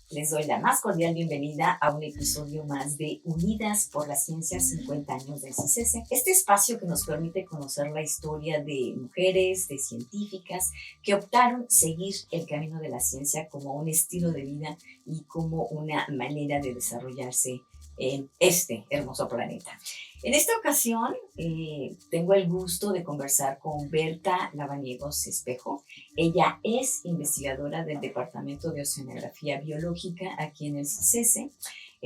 Les doy la más cordial bienvenida a un episodio más de Unidas por la Ciencia 50 años del CICESE. Este espacio que nos permite conocer la historia de mujeres, de científicas que optaron seguir el camino de la ciencia como un estilo de vida y como una manera de desarrollarse en este hermoso planeta. En esta ocasión tengo el gusto de conversar con Berta Lavaniegos Espejo. Ella es investigadora del Departamento de Oceanografía Biológica aquí en el CICESE,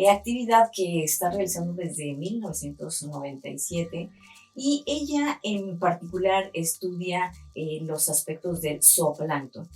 actividad que está realizando desde 1997 y ella en particular estudia los aspectos del zooplancton.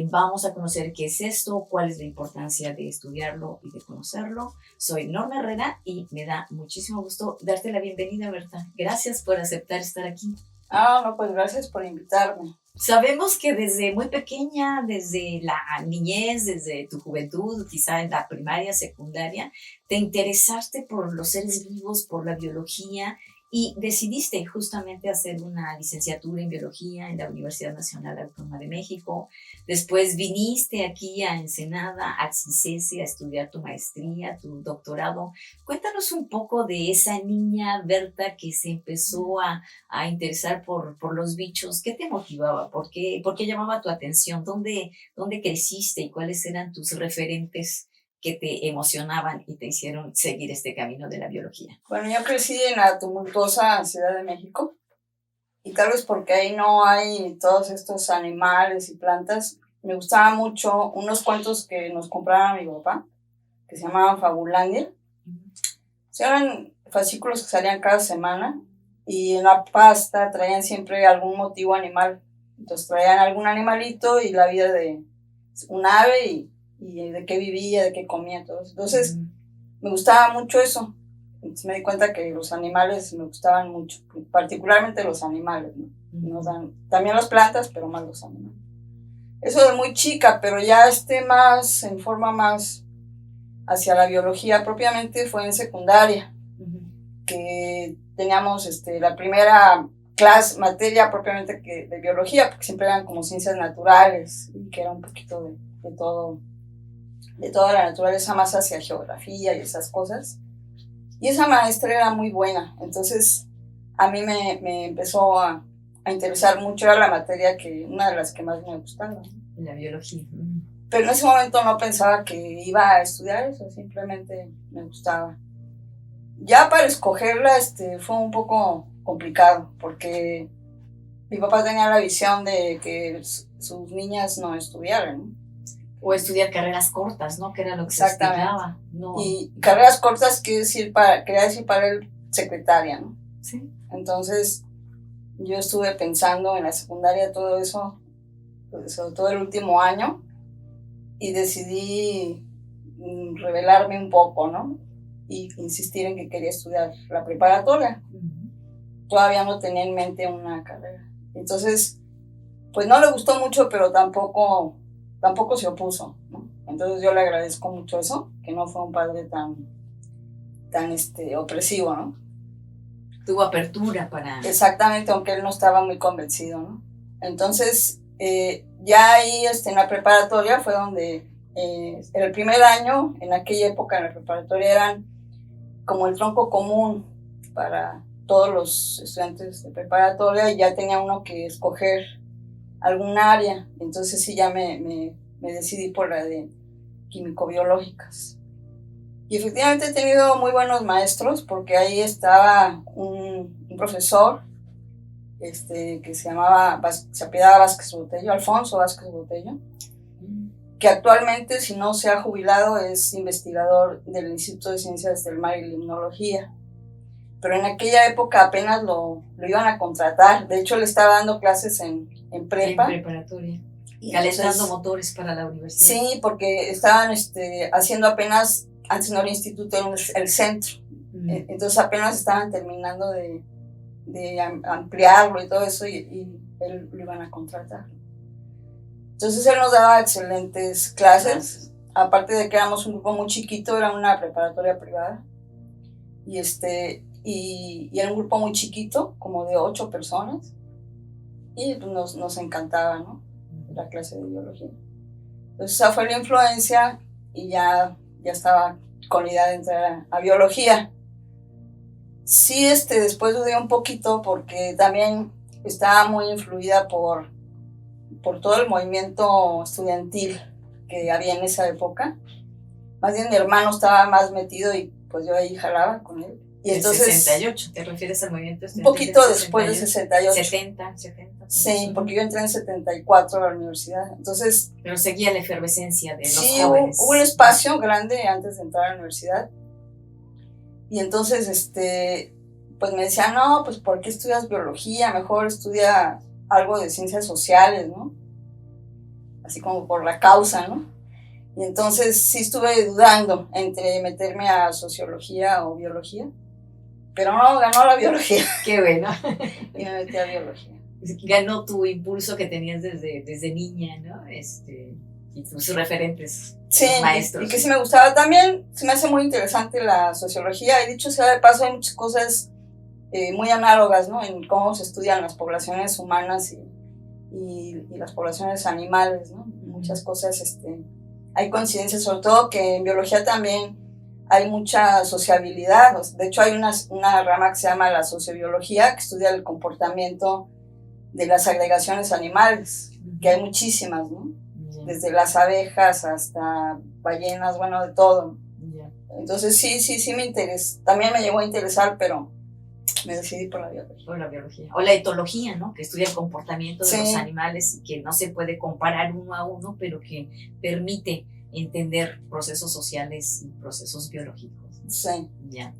Vamos a conocer qué es esto, cuál es la importancia de estudiarlo y de conocerlo. Soy Norma Herrera y me da muchísimo gusto darte la bienvenida, Berta. Gracias por aceptar estar aquí. No, pues gracias por invitarme. Sabemos que desde muy pequeña, desde la niñez, desde tu juventud, quizá en la primaria, secundaria, te interesaste por los seres vivos, por la biología y decidiste justamente hacer una licenciatura en biología en la Universidad Nacional Autónoma de México. Después viniste aquí a Ensenada, al CICESE, a estudiar tu maestría, tu doctorado. Cuéntanos un poco de esa niña, Berta, que se empezó a interesar por los bichos. ¿Qué te motivaba? ¿Por qué llamaba tu atención? ¿Dónde creciste y cuáles eran tus referentes que te emocionaban y te hicieron seguir este camino de la biología? Bueno, yo crecí en la tumultuosa Ciudad de México y tal vez porque ahí no hay todos estos animales y plantas, me gustaban mucho unos cuentos que nos compraba mi papá, que se llamaban Fabulandia. Eran fascículos que salían cada semana y en la pasta traían siempre algún motivo animal. Entonces traían algún animalito y la vida de un ave y de qué vivía, de qué comía, todo eso. Entonces me gustaba mucho eso. Entonces me di cuenta que los animales me gustaban mucho, particularmente los animales, ¿no? También las plantas, pero más los animales. Eso de muy chica, pero ya más, en forma más hacia la biología propiamente fue en secundaria, que teníamos la primera materia propiamente de biología, porque siempre eran como ciencias naturales, y que era un poquito de toda la naturaleza, más hacia geografía y esas cosas. Y esa maestra era muy buena, entonces a mí me empezó a interesar mucho, era la materia una de las que más me gustaba. La biología. Pero en ese momento no pensaba que iba a estudiar eso, simplemente me gustaba. Ya para escogerla fue un poco complicado, porque mi papá tenía la visión de que sus niñas no estudiaran, ¿no? O estudiar carreras cortas, ¿no? Que era lo que se estilaba. No. Y carreras cortas quería decir para él secretaria, ¿no? Sí. Entonces yo estuve pensando en la secundaria todo eso, sobre todo el último año, y decidí rebelarme un poco, ¿no? Y insistir en que quería estudiar la preparatoria. Todavía no tenía en mente una carrera. Entonces, pues no le gustó mucho, pero tampoco se opuso, ¿no? Entonces yo le agradezco mucho eso, que no fue un padre tan opresivo, ¿no? Tuvo apertura para... Exactamente, aunque él no estaba muy convencido, ¿no? Entonces, ya ahí en la preparatoria fue donde, en el primer año, en aquella época en la preparatoria, eran como el tronco común para todos los estudiantes de preparatoria, y ya tenía uno que escoger algún área. Entonces sí, ya me decidí por la de químico-biológicas. Y efectivamente he tenido muy buenos maestros, porque ahí estaba un profesor que se apellidaba Vázquez Botello, Alfonso Vázquez Botello, que actualmente, si no se ha jubilado, es investigador del Instituto de Ciencias del Mar y Limnología. Pero en aquella época apenas lo iban a contratar. De hecho, le estaba dando clases en prepa. En preparatoria. Calentando motores para la universidad. Sí, porque estaban haciendo apenas, antes no era instituto, era el centro. Entonces apenas estaban terminando de ampliarlo y todo eso, y él lo iban a contratar. Entonces él nos daba excelentes clases, aparte de que éramos un grupo muy chiquito, era una preparatoria privada, y era un grupo muy chiquito, como de 8 personas, y pues nos encantaba, ¿no? La clase de biología. Entonces esa fue la influencia, y ya estaba con la idea de entrar a biología. Sí, después dudé un poquito porque también estaba muy influida por todo el movimiento estudiantil que había en esa época. Más bien mi hermano estaba más metido y pues yo ahí jalaba con él. Y el entonces, 68, ¿te refieres al movimiento estudiantil? Un poquito después del 68. 70. Sí, porque yo entré en 74 a la universidad. Entonces, pero seguía la efervescencia de los sí, jóvenes. Hubo un espacio grande antes de entrar a la universidad. Y entonces, pues me decían, no, pues ¿por qué estudias biología? Mejor estudia algo de ciencias sociales, ¿no? Así como por la causa, ¿no? Y entonces sí estuve dudando entre meterme a sociología o biología, pero no, ganó la biología. Qué bueno. Y me metí a biología. Ganó tu impulso que tenías desde niña, ¿no? Y tus referentes, sí, tus maestros. Y que sí me gustaba también. Se me hace muy interesante la sociología. Y dicho sea de paso, hay muchas cosas muy análogas, ¿no? En cómo se estudian las poblaciones humanas y las poblaciones animales, ¿no? Muchas cosas, hay coincidencias, sobre todo que en biología también hay mucha sociabilidad. De hecho, hay una rama que se llama la sociobiología, que estudia el comportamiento de las agregaciones animales, que hay muchísimas, ¿no? Desde las abejas hasta ballenas, bueno, de todo. Entonces sí me interesa. También me llegó a interesar, pero me decidí por la biología. Por la biología. O la etología, ¿no? Que estudia el comportamiento de los animales y que no se puede comparar uno a uno, pero que permite entender procesos sociales y procesos biológicos. Sí. Ya.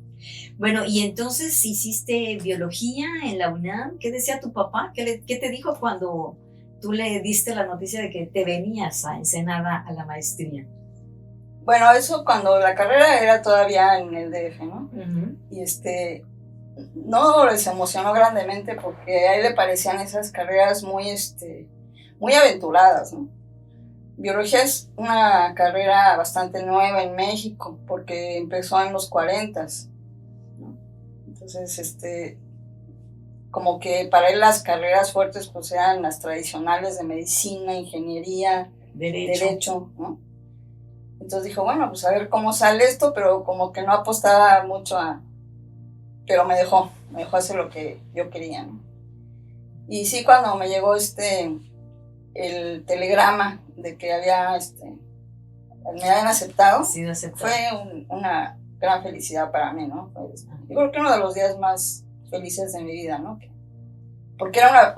Bueno, y entonces hiciste biología en la UNAM. ¿Qué decía tu papá? ¿Qué te dijo cuando tú le diste la noticia de que te venías a Ensenada a la maestría? Bueno, eso cuando la carrera era todavía en el DF, ¿no? Uh-huh. Y no les emocionó grandemente porque a él le parecían esas carreras muy aventuradas, ¿no? Biología es una carrera bastante nueva en México porque empezó en los 40s, ¿no? Entonces, como que para él las carreras fuertes pues eran las tradicionales de medicina, ingeniería, derecho, ¿no? Entonces dijo, bueno, pues a ver cómo sale esto, pero como que no apostaba mucho pero me dejó hacer lo que yo quería, ¿no? Y sí, cuando me llegó el telegrama de que me habían aceptado, fue una gran felicidad para mí, ¿no? Yo creo que uno de los días más felices de mi vida, ¿no? Porque era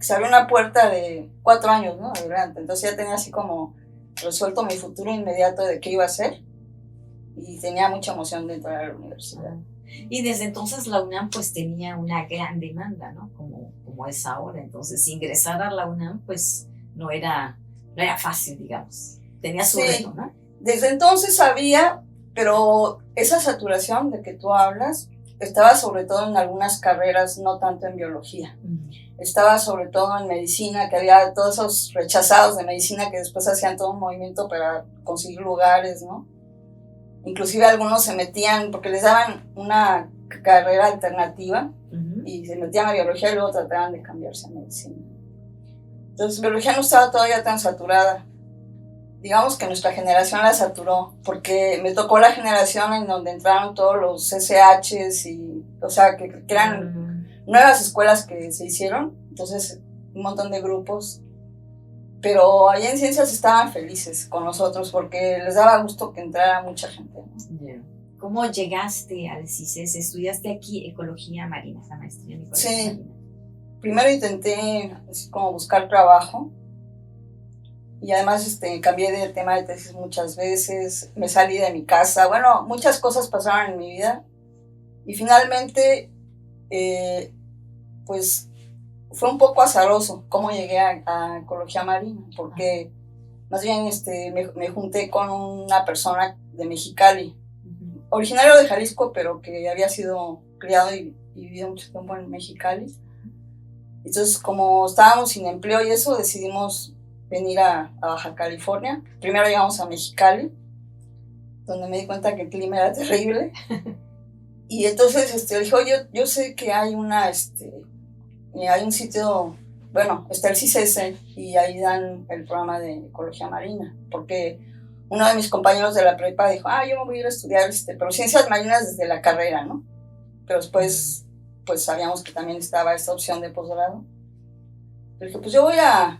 se abrió una puerta de 4 años, ¿no? Adelante. Entonces ya tenía así como resuelto mi futuro inmediato de qué iba a hacer y tenía mucha emoción de entrar a la universidad. Y desde entonces la UNAM pues tenía una gran demanda, ¿no? Como es ahora. Entonces ingresar a la UNAM pues no era fácil, digamos. Tenía su reto, ¿no? Desde entonces había, pero esa saturación de que tú hablas estaba sobre todo en algunas carreras, no tanto en biología. Estaba sobre todo en medicina, que había todos esos rechazados de medicina que después hacían todo un movimiento para conseguir lugares, ¿no? Inclusive algunos se metían, porque les daban una carrera alternativa, y se metían a biología y luego trataban de cambiarse a medicina. Entonces biología no estaba todavía tan saturada. Digamos que nuestra generación la saturó, porque me tocó la generación en donde entraron todos los SHs, o sea, que eran nuevas escuelas que se hicieron, entonces un montón de grupos. Pero allá en ciencias estaban felices con nosotros porque les daba gusto que entrara mucha gente, ¿no? Yeah. ¿Cómo llegaste al CICES? ¿Estudiaste aquí ecología marina, la maestría en ecología marina? Primero intenté así como buscar trabajo y además cambié de tema de tesis muchas veces, me salí de mi casa, bueno, muchas cosas pasaron en mi vida y finalmente pues fue un poco azaroso cómo llegué a ecología marina, porque más bien me junté con una persona de Mexicali, originario de Jalisco, pero que había sido criado y vivido mucho tiempo en Mexicali. Entonces, como estábamos sin empleo y eso, decidimos venir a Baja California. Primero llegamos a Mexicali, donde me di cuenta que el clima era terrible. Y entonces dijo, yo sé que hay hay un sitio, bueno, está el CICES y ahí dan el programa de ecología marina, porque uno de mis compañeros de la prepa dijo, yo me voy a ir a estudiar, pero ciencias marinas desde la carrera, ¿no? Pero después, pues sabíamos que también estaba esta opción de posgrado. Pero dije, pues yo voy a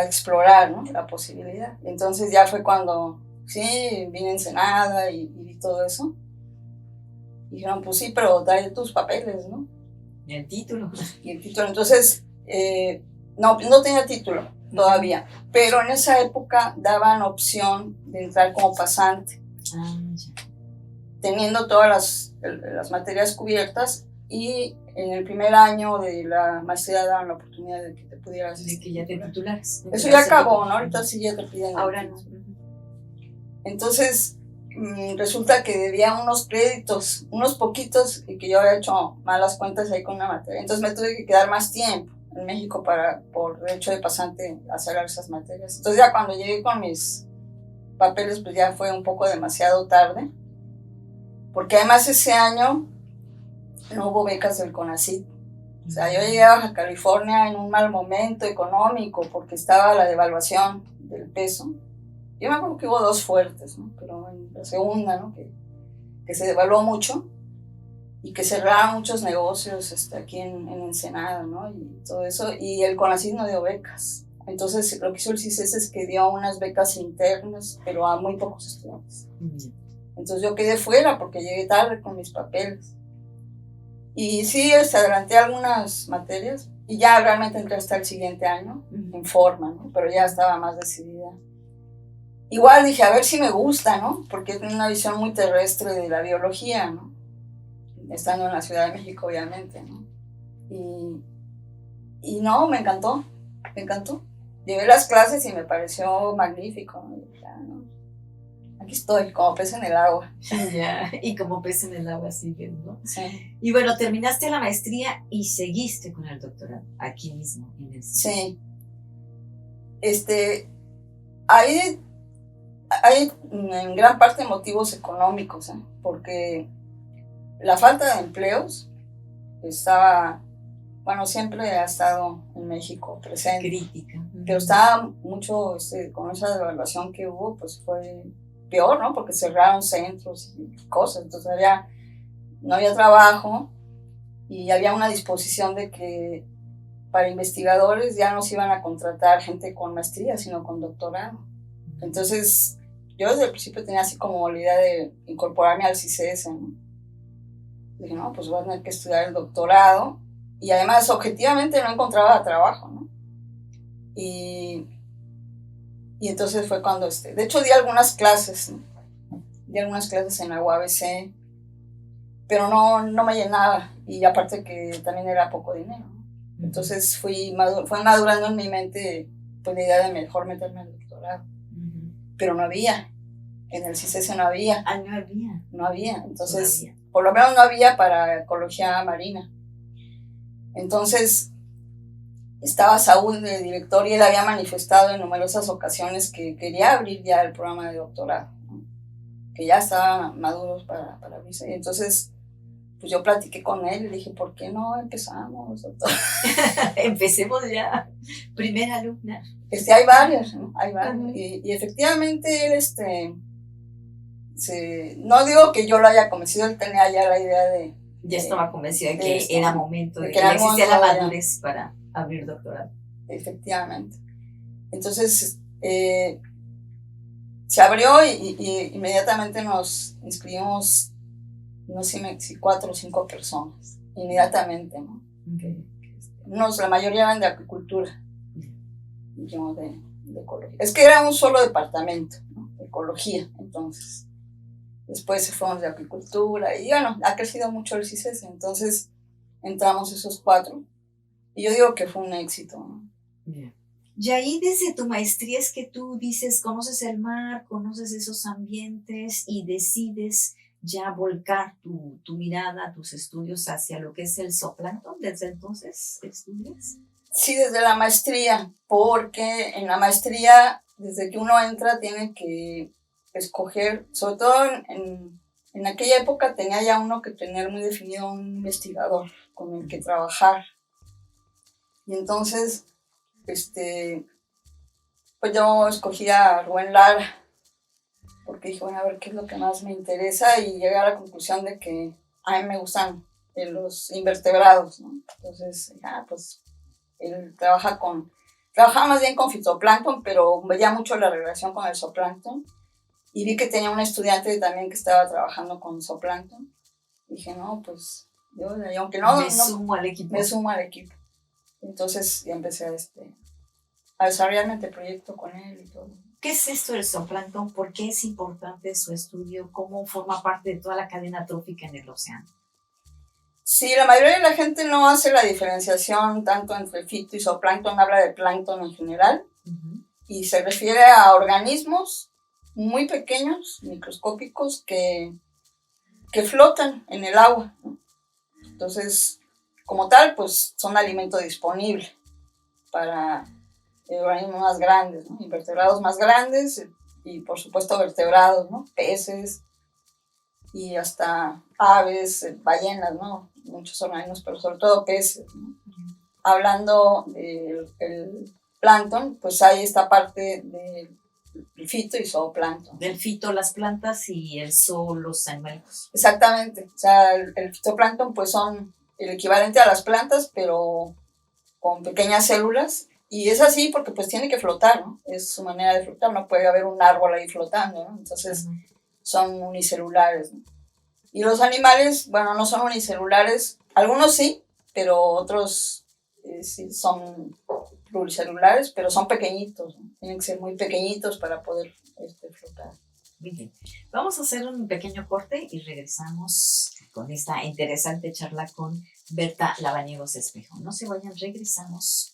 explorar, ¿no? La posibilidad. Entonces ya fue cuando, sí, vine a Ensenada y vi todo eso. Y dijeron, pues sí, pero trae tus papeles, ¿no? Y el título. Y el título. Entonces, no tenía título todavía, pero en esa época daban opción de entrar como pasante, teniendo todas las materias cubiertas, y en el primer año de la maestría daban la oportunidad de que te pudieras... De que ya te titularas. Eso ya acabó, ¿no? Ahorita sí ya te piden. Ahora no. Entonces, resulta que debía unos créditos, unos poquitos, y que yo había hecho malas cuentas ahí con una materia. Entonces me tuve que quedar más tiempo en México por derecho de pasante, hacer esas materias. Entonces ya cuando llegué con mis papeles, pues ya fue un poco demasiado tarde, porque además ese año no hubo becas del CONACYT. O sea, yo llegué a Baja California en un mal momento económico, porque estaba la devaluación del peso. Yo me acuerdo que hubo 2 fuertes, ¿no? Pero en la segunda, ¿no? Que se devaluó mucho y que cerraron muchos negocios aquí en Ensenada, ¿no? Y todo eso. Y el CONACYT no dio becas. Entonces, lo que hizo el CICES es que dio unas becas internas, pero a muy pocos estudiantes. Entonces, yo quedé fuera porque llegué tarde con mis papeles. Y sí, adelanté algunas materias y ya realmente entré hasta el siguiente año en forma, ¿no? Pero ya estaba más decidida. Igual dije, a ver si me gusta, ¿no? Porque tiene una visión muy terrestre de la biología, ¿no? Estando en la Ciudad de México, obviamente, ¿no? Y no, me encantó. Llevé las clases y me pareció magnífico, ¿no? ¿no? Aquí estoy, como pez en el agua. Ya, y como pez en el agua sigues, ¿no? Sí. Y bueno, terminaste la maestría y seguiste con el doctorado, aquí mismo, en el CICES. Sí. Hay en gran parte motivos económicos, porque la falta de empleos siempre ha estado en México presente. Crítica. Pero estaba mucho, con esa devaluación que hubo, pues fue peor, ¿no? Porque cerraron centros y cosas, entonces no había trabajo, y había una disposición de que para investigadores ya no se iban a contratar gente con maestría, sino con doctorado. Entonces, yo desde el principio tenía así como la idea de incorporarme al CICES, ¿no? Dije, no, pues voy a tener que estudiar el doctorado, y además objetivamente no encontraba trabajo, ¿no? Y entonces fue cuando, de hecho di algunas clases, ¿no? Di algunas clases en la UABC, pero no me llenaba, y aparte que también era poco dinero, ¿no? Entonces fue madurando en mi mente, pues, la idea de mejor meterme al doctorado. Pero no había, en el CICES no había. No había, entonces, por lo menos no había para ecología marina. Entonces, estaba Saúl de director, y él había manifestado en numerosas ocasiones que quería abrir ya el programa de doctorado, ¿no? Que ya estaban maduros para abrirse. Y entonces, pues yo platiqué con él y le dije, ¿por qué no empezamos, doctor? Empecemos ya, primera alumna. Hay varias, ¿no? Hay varias. Y efectivamente él, no digo que yo lo haya convencido, él tenía ya la idea de... Ya estaba convencido de que era momento, de que ya existía la madurez para abrir doctorado. Efectivamente. Entonces, se abrió y inmediatamente nos inscribimos, no sé si 4 o 5 personas, inmediatamente, ¿no? Okay. La mayoría eran de acuicultura, y yo de ecología. Es que era un solo departamento, ¿no? De ecología, entonces. Después se fueron de acuicultura, y bueno, ha crecido mucho el CICES, entonces entramos esos 4, y yo digo que fue un éxito, ¿no? Yeah. Y ahí desde tu maestría es que tú dices, conoces el mar, conoces esos ambientes y decides ya volcar tu mirada, tus estudios hacia lo que es el zooplancton. ¿Desde entonces estudias? Sí, desde la maestría, porque en la maestría, desde que uno entra, tiene que escoger, sobre todo en aquella época tenía ya uno que tener muy definido un investigador con el que trabajar. Y entonces, pues yo escogí a Rubén Lara, porque dije, bueno, a ver qué es lo que más me interesa y llegué a la conclusión de que a mí me gustan los invertebrados, ¿no? Entonces, pues él trabajaba más bien con fitoplancton, pero veía mucho la relación con el zooplancton y vi que tenía un estudiante también que estaba trabajando con zooplancton. Dije, no, pues yo, aunque me sumo al equipo. Me sumo al equipo. Entonces ya empecé a desarrollar este proyecto con él y todo. ¿Qué es esto del zooplancton? ¿Por qué es importante su estudio? ¿Cómo forma parte de toda la cadena trófica en el océano? Sí, la mayoría de la gente no hace la diferenciación tanto entre fito y zooplancton, habla de plancton en general, y se refiere a organismos muy pequeños, microscópicos, que flotan en el agua, ¿no? Entonces, como tal, pues son alimento disponible para organismos más grandes, ¿no? Invertebrados más grandes y por supuesto vertebrados, ¿no? Peces y hasta aves, ballenas, ¿no? Muchos organismos, pero sobre todo peces, ¿no? Hablando del plancton, pues hay esta parte del fito y zooplancton. Del fito las plantas y el zoo los animales. Exactamente, o sea, el fitoplancton pues son el equivalente a las plantas, pero con pequeñas células, y es así porque pues tiene que flotar, ¿no? Es su manera de flotar, no puede haber un árbol ahí flotando, ¿no? Entonces son unicelulares, ¿no? Y los animales, bueno, no son unicelulares, algunos sí, pero otros sí son pluricelulares, pero son pequeñitos, ¿no? Tienen que ser muy pequeñitos para poder flotar. Muy bien. Vamos a hacer un pequeño corte y regresamos con esta interesante charla con Berta Lavallegos Espejo. No se vayan, regresamos.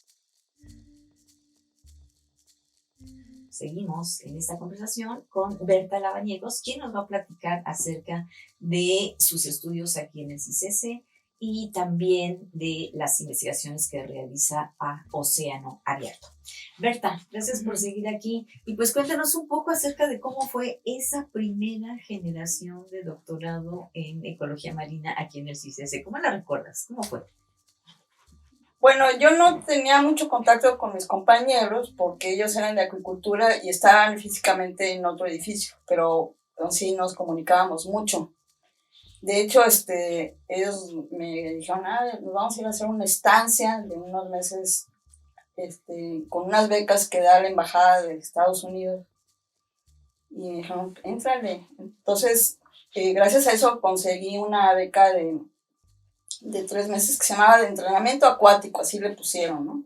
Seguimos en esta conversación con Berta Lavallegos, quien nos va a platicar acerca de sus estudios aquí en el CICESE y también de las investigaciones que realiza a Océano Abierto. Berta, gracias por seguir aquí y pues cuéntanos un poco acerca de cómo fue esa primera generación de doctorado en ecología marina aquí en el CICESE. ¿Cómo la recuerdas? ¿Cómo fue? Bueno, yo no tenía mucho contacto con mis compañeros porque ellos eran de acuicultura y estaban físicamente en otro edificio, pero sí nos comunicábamos mucho. De hecho, ellos me dijeron, nos vamos a ir a hacer una estancia de unos meses con unas becas que da la Embajada de Estados Unidos. Y me dijeron, éntrale. Entonces, gracias a eso conseguí una beca de 3 meses que se llamaba de entrenamiento acuático, así le pusieron, ¿no?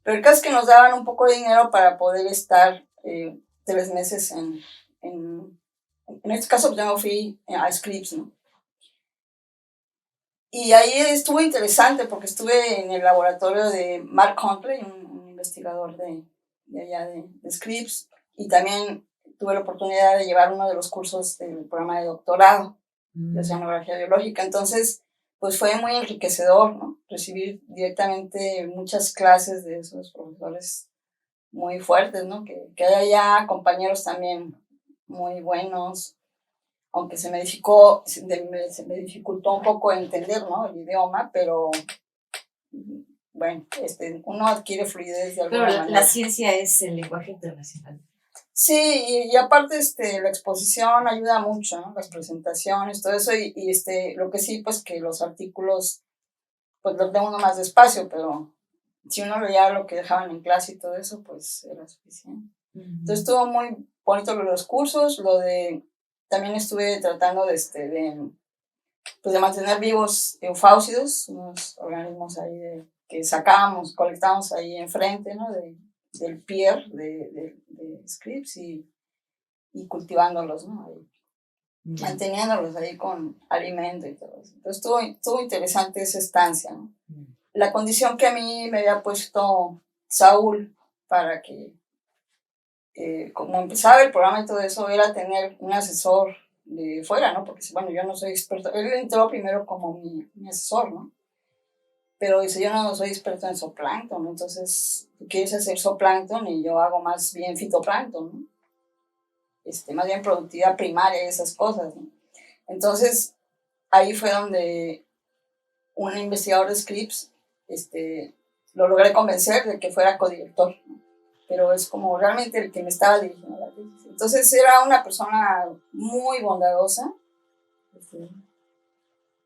Pero el caso es que nos daban un poco de dinero para poder estar 3 meses en este caso pues yo me fui a Scripps, ¿no? Y ahí estuvo interesante porque estuve en el laboratorio de Mark Huntley, un investigador de allá de Scripps, y también tuve la oportunidad de llevar uno de los cursos del programa de doctorado de oceanografía biológica. Entonces, pues fue muy enriquecedor, ¿no? Recibir directamente muchas clases de esos profesores muy fuertes, ¿no? Que haya ya compañeros también muy buenos, aunque se me dificultó un poco entender, ¿no? El idioma, pero bueno, uno adquiere fluidez de alguna manera. Pero la ciencia es el lenguaje internacional. Sí, y aparte la exposición ayuda mucho, ¿no? Las presentaciones, todo eso, y lo que sí, pues que los artículos, pues los lee uno más despacio, pero si uno leía lo que dejaban en clase y todo eso, pues era suficiente. Entonces estuvo muy bonito los cursos, también estuve tratando pues de mantener vivos eufausidos, unos organismos ahí que sacábamos, colectábamos ahí enfrente, ¿no? Del pier de Scripps y cultivándolos, ¿no? Ahí, manteniéndolos ahí con alimento y todo eso. Entonces estuvo interesante esa estancia, ¿no? La condición que a mí me había puesto Saúl para que, como empezaba el programa y todo eso, era tener un asesor de fuera, ¿no? Porque, bueno, yo no soy experto. Él entró primero como mi asesor, ¿no? Pero dice, yo no soy experto en zooplancton, ¿no? Entonces tú quieres hacer zooplancton y yo hago más bien fitoplancton, ¿no? Más bien productividad primaria y esas cosas, ¿no? Entonces ahí fue donde un investigador de Scripps lo logré convencer de que fuera codirector, ¿no? Pero es como realmente el que me estaba dirigiendo la tesis. Entonces era una persona muy bondadosa,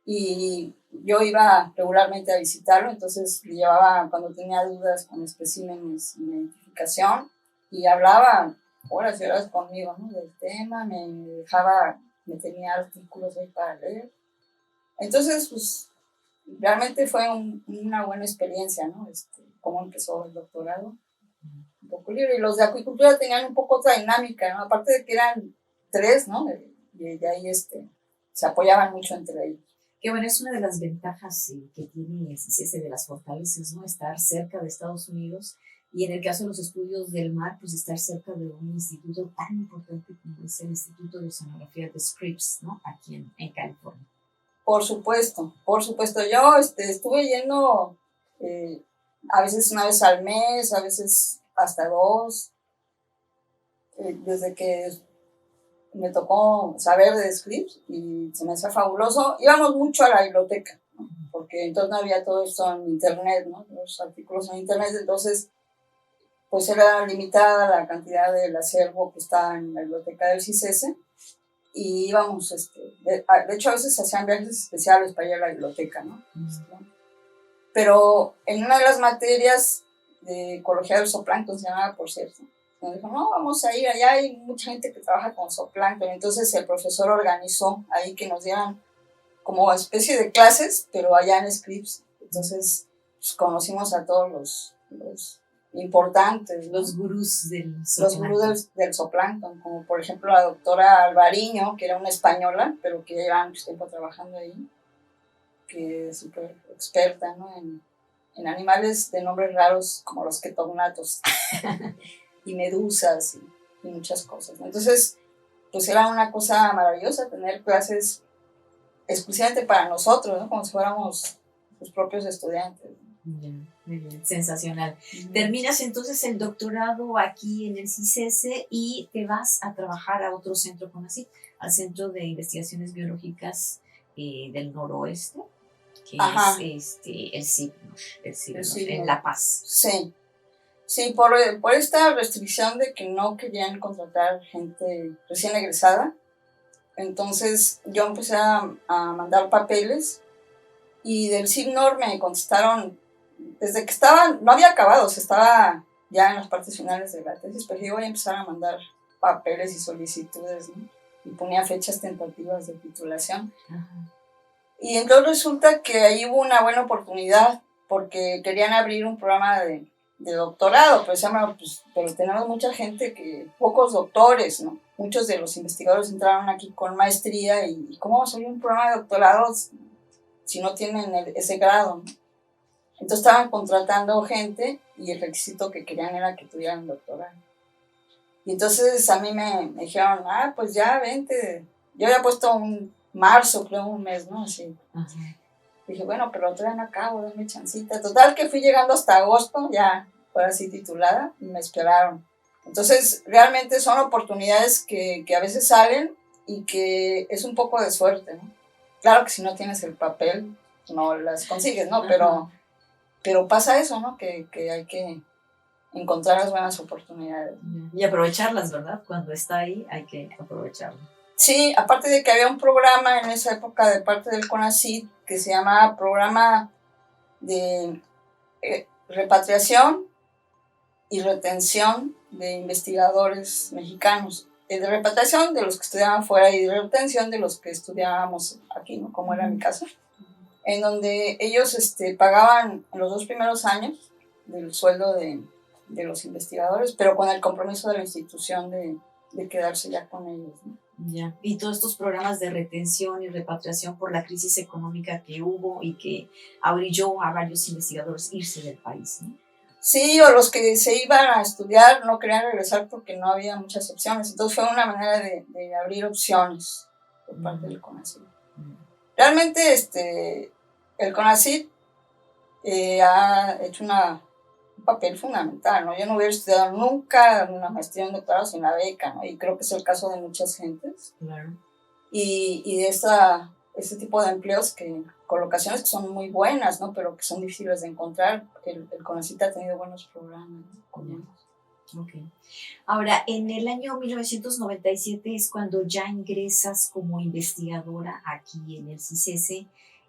y yo iba regularmente a visitarlo, entonces le llevaba cuando tenía dudas con especímenes de identificación y hablaba horas y horas conmigo, ¿no?, del tema, me tenía artículos ahí para leer. Entonces, pues, realmente fue una buena experiencia, ¿no? Cómo empezó el doctorado, un poco libre. Y los de acuicultura tenían un poco otra dinámica, ¿no? Aparte de que eran 3, ¿no? Y de ahí se apoyaban mucho entre ellos. Que bueno, es una de las ventajas que tiene el CICESE, de las fortalezas, ¿no? Estar cerca de Estados Unidos y en el caso de los estudios del mar, pues estar cerca de un instituto tan importante como es el Instituto de Oceanografía de Scripps, ¿no? Aquí en California. Por supuesto. Yo estuve yendo a veces una vez al mes, a veces hasta 2, desde que me tocó saber de Scripps y se me hacía fabuloso. Íbamos mucho a la biblioteca, ¿no? Porque entonces no había todo esto en internet, ¿no? Los artículos en internet, entonces pues era limitada la cantidad del acervo que estaba en la biblioteca del CICESE y íbamos, de hecho a veces se hacían viajes especiales para ir a la biblioteca, ¿no? Pero en una de las materias de ecología del zooplancton, se llamaba, por cierto, nos dijo, no, vamos a ir allá, hay mucha gente que trabaja con zooplancton. Entonces el profesor organizó ahí que nos dieran como especie de clases, pero allá en Scripps. Entonces pues, conocimos a todos los importantes, los gurús del zooplancton, como por ejemplo la doctora Alvariño, que era una española, pero que llevaba mucho tiempo trabajando ahí, que es súper experta, ¿no?, en animales de nombres raros como los ketognatos y medusas y muchas cosas, ¿no? Entonces, pues era una cosa maravillosa tener clases exclusivamente para nosotros, ¿no?, como si fuéramos los propios estudiantes. Muy bien, sensacional. Terminas entonces el doctorado aquí en el CICESE y te vas a trabajar a otro centro CONACYT, al Centro de Investigaciones Biológicas del Noroeste, que Ajá. es el CIBNOR, en La Paz. Sí, por esta restricción de que no querían contratar gente recién egresada, entonces yo empecé a mandar papeles y del CIBNOR me contestaron desde que no había acabado, estaba ya en las partes finales de la tesis, pero yo voy a empezar a mandar papeles y solicitudes, ¿no? Y ponía fechas tentativas de titulación. Ajá. Y entonces resulta que ahí hubo una buena oportunidad porque querían abrir un programa de doctorado, pues, pero tenemos mucha gente pocos doctores, ¿no? Muchos de los investigadores entraron aquí con maestría y ¿cómo vamos a abrir un programa de doctorado si no tienen ese grado, ¿no? Entonces estaban contratando gente y el requisito que querían era que tuvieran doctorado. Y entonces a mí me dijeron, pues ya, vente. Yo había puesto un marzo, creo, un mes, ¿no? Así. Ajá. Dije, bueno, pero todavía no acabo, dame chancita. Total que fui llegando hasta agosto, ya ahora sí titulada, y me esperaron. Entonces, realmente son oportunidades que a veces salen y que es un poco de suerte, ¿no? Claro que si no tienes el papel, no las consigues, ¿no? Pero pasa eso, ¿no? Que hay que encontrar las buenas oportunidades. Y aprovecharlas, ¿verdad? Cuando está ahí hay que aprovecharlo. Sí, aparte de que había un programa en esa época de parte del CONACYT que se llamaba Programa de Repatriación y Retención de Investigadores Mexicanos. De repatriación de los que estudiaban fuera y de retención de los que estudiábamos aquí, ¿no? Como era mi caso. En donde ellos pagaban en los 2 primeros años del sueldo de los investigadores, pero con el compromiso de la institución de quedarse ya con ellos, ¿no? Ya. Y todos estos programas de retención y repatriación por la crisis económica que hubo y que orilló a varios investigadores irse del país, ¿no? Sí, o los que se iban a estudiar no querían regresar porque no había muchas opciones. Entonces fue una manera de abrir opciones por parte del CONACYT. Realmente el CONACYT ha hecho un papel fundamental, ¿no? Yo no hubiera estudiado nunca una maestría o un doctorado sin la beca, ¿no? Y creo que es el caso de muchas gentes. Claro. Y de este tipo de empleos colocaciones que son muy buenas, ¿no? Pero que son difíciles de encontrar. El CONACYT ha tenido buenos programas, ¿no? Ok. Ahora, en el año 1997 es cuando ya ingresas como investigadora aquí en el CICESE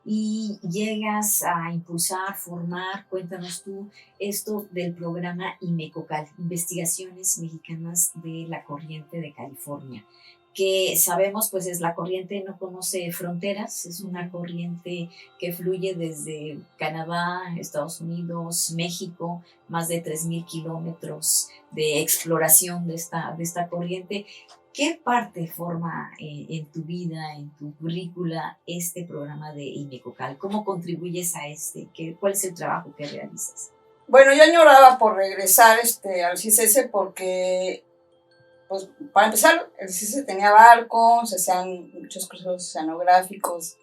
y llegas a impulsar, formar, cuéntanos tú, esto del programa IMECOCAL, Investigaciones Mexicanas de la Corriente de California, que sabemos pues es la corriente no conoce fronteras, es una corriente que fluye desde Canadá, Estados Unidos, México, más de 3.000 kilómetros de exploración de esta corriente. ¿Qué parte forma en tu vida, en tu currícula, este programa de IMECOCAL? ¿Cómo contribuyes a ¿Cuál es el trabajo que realizas? Bueno, yo añoraba por regresar al CICESE porque, pues, para empezar, el CICESE tenía barcos, se hacían muchos cruceros oceanográficos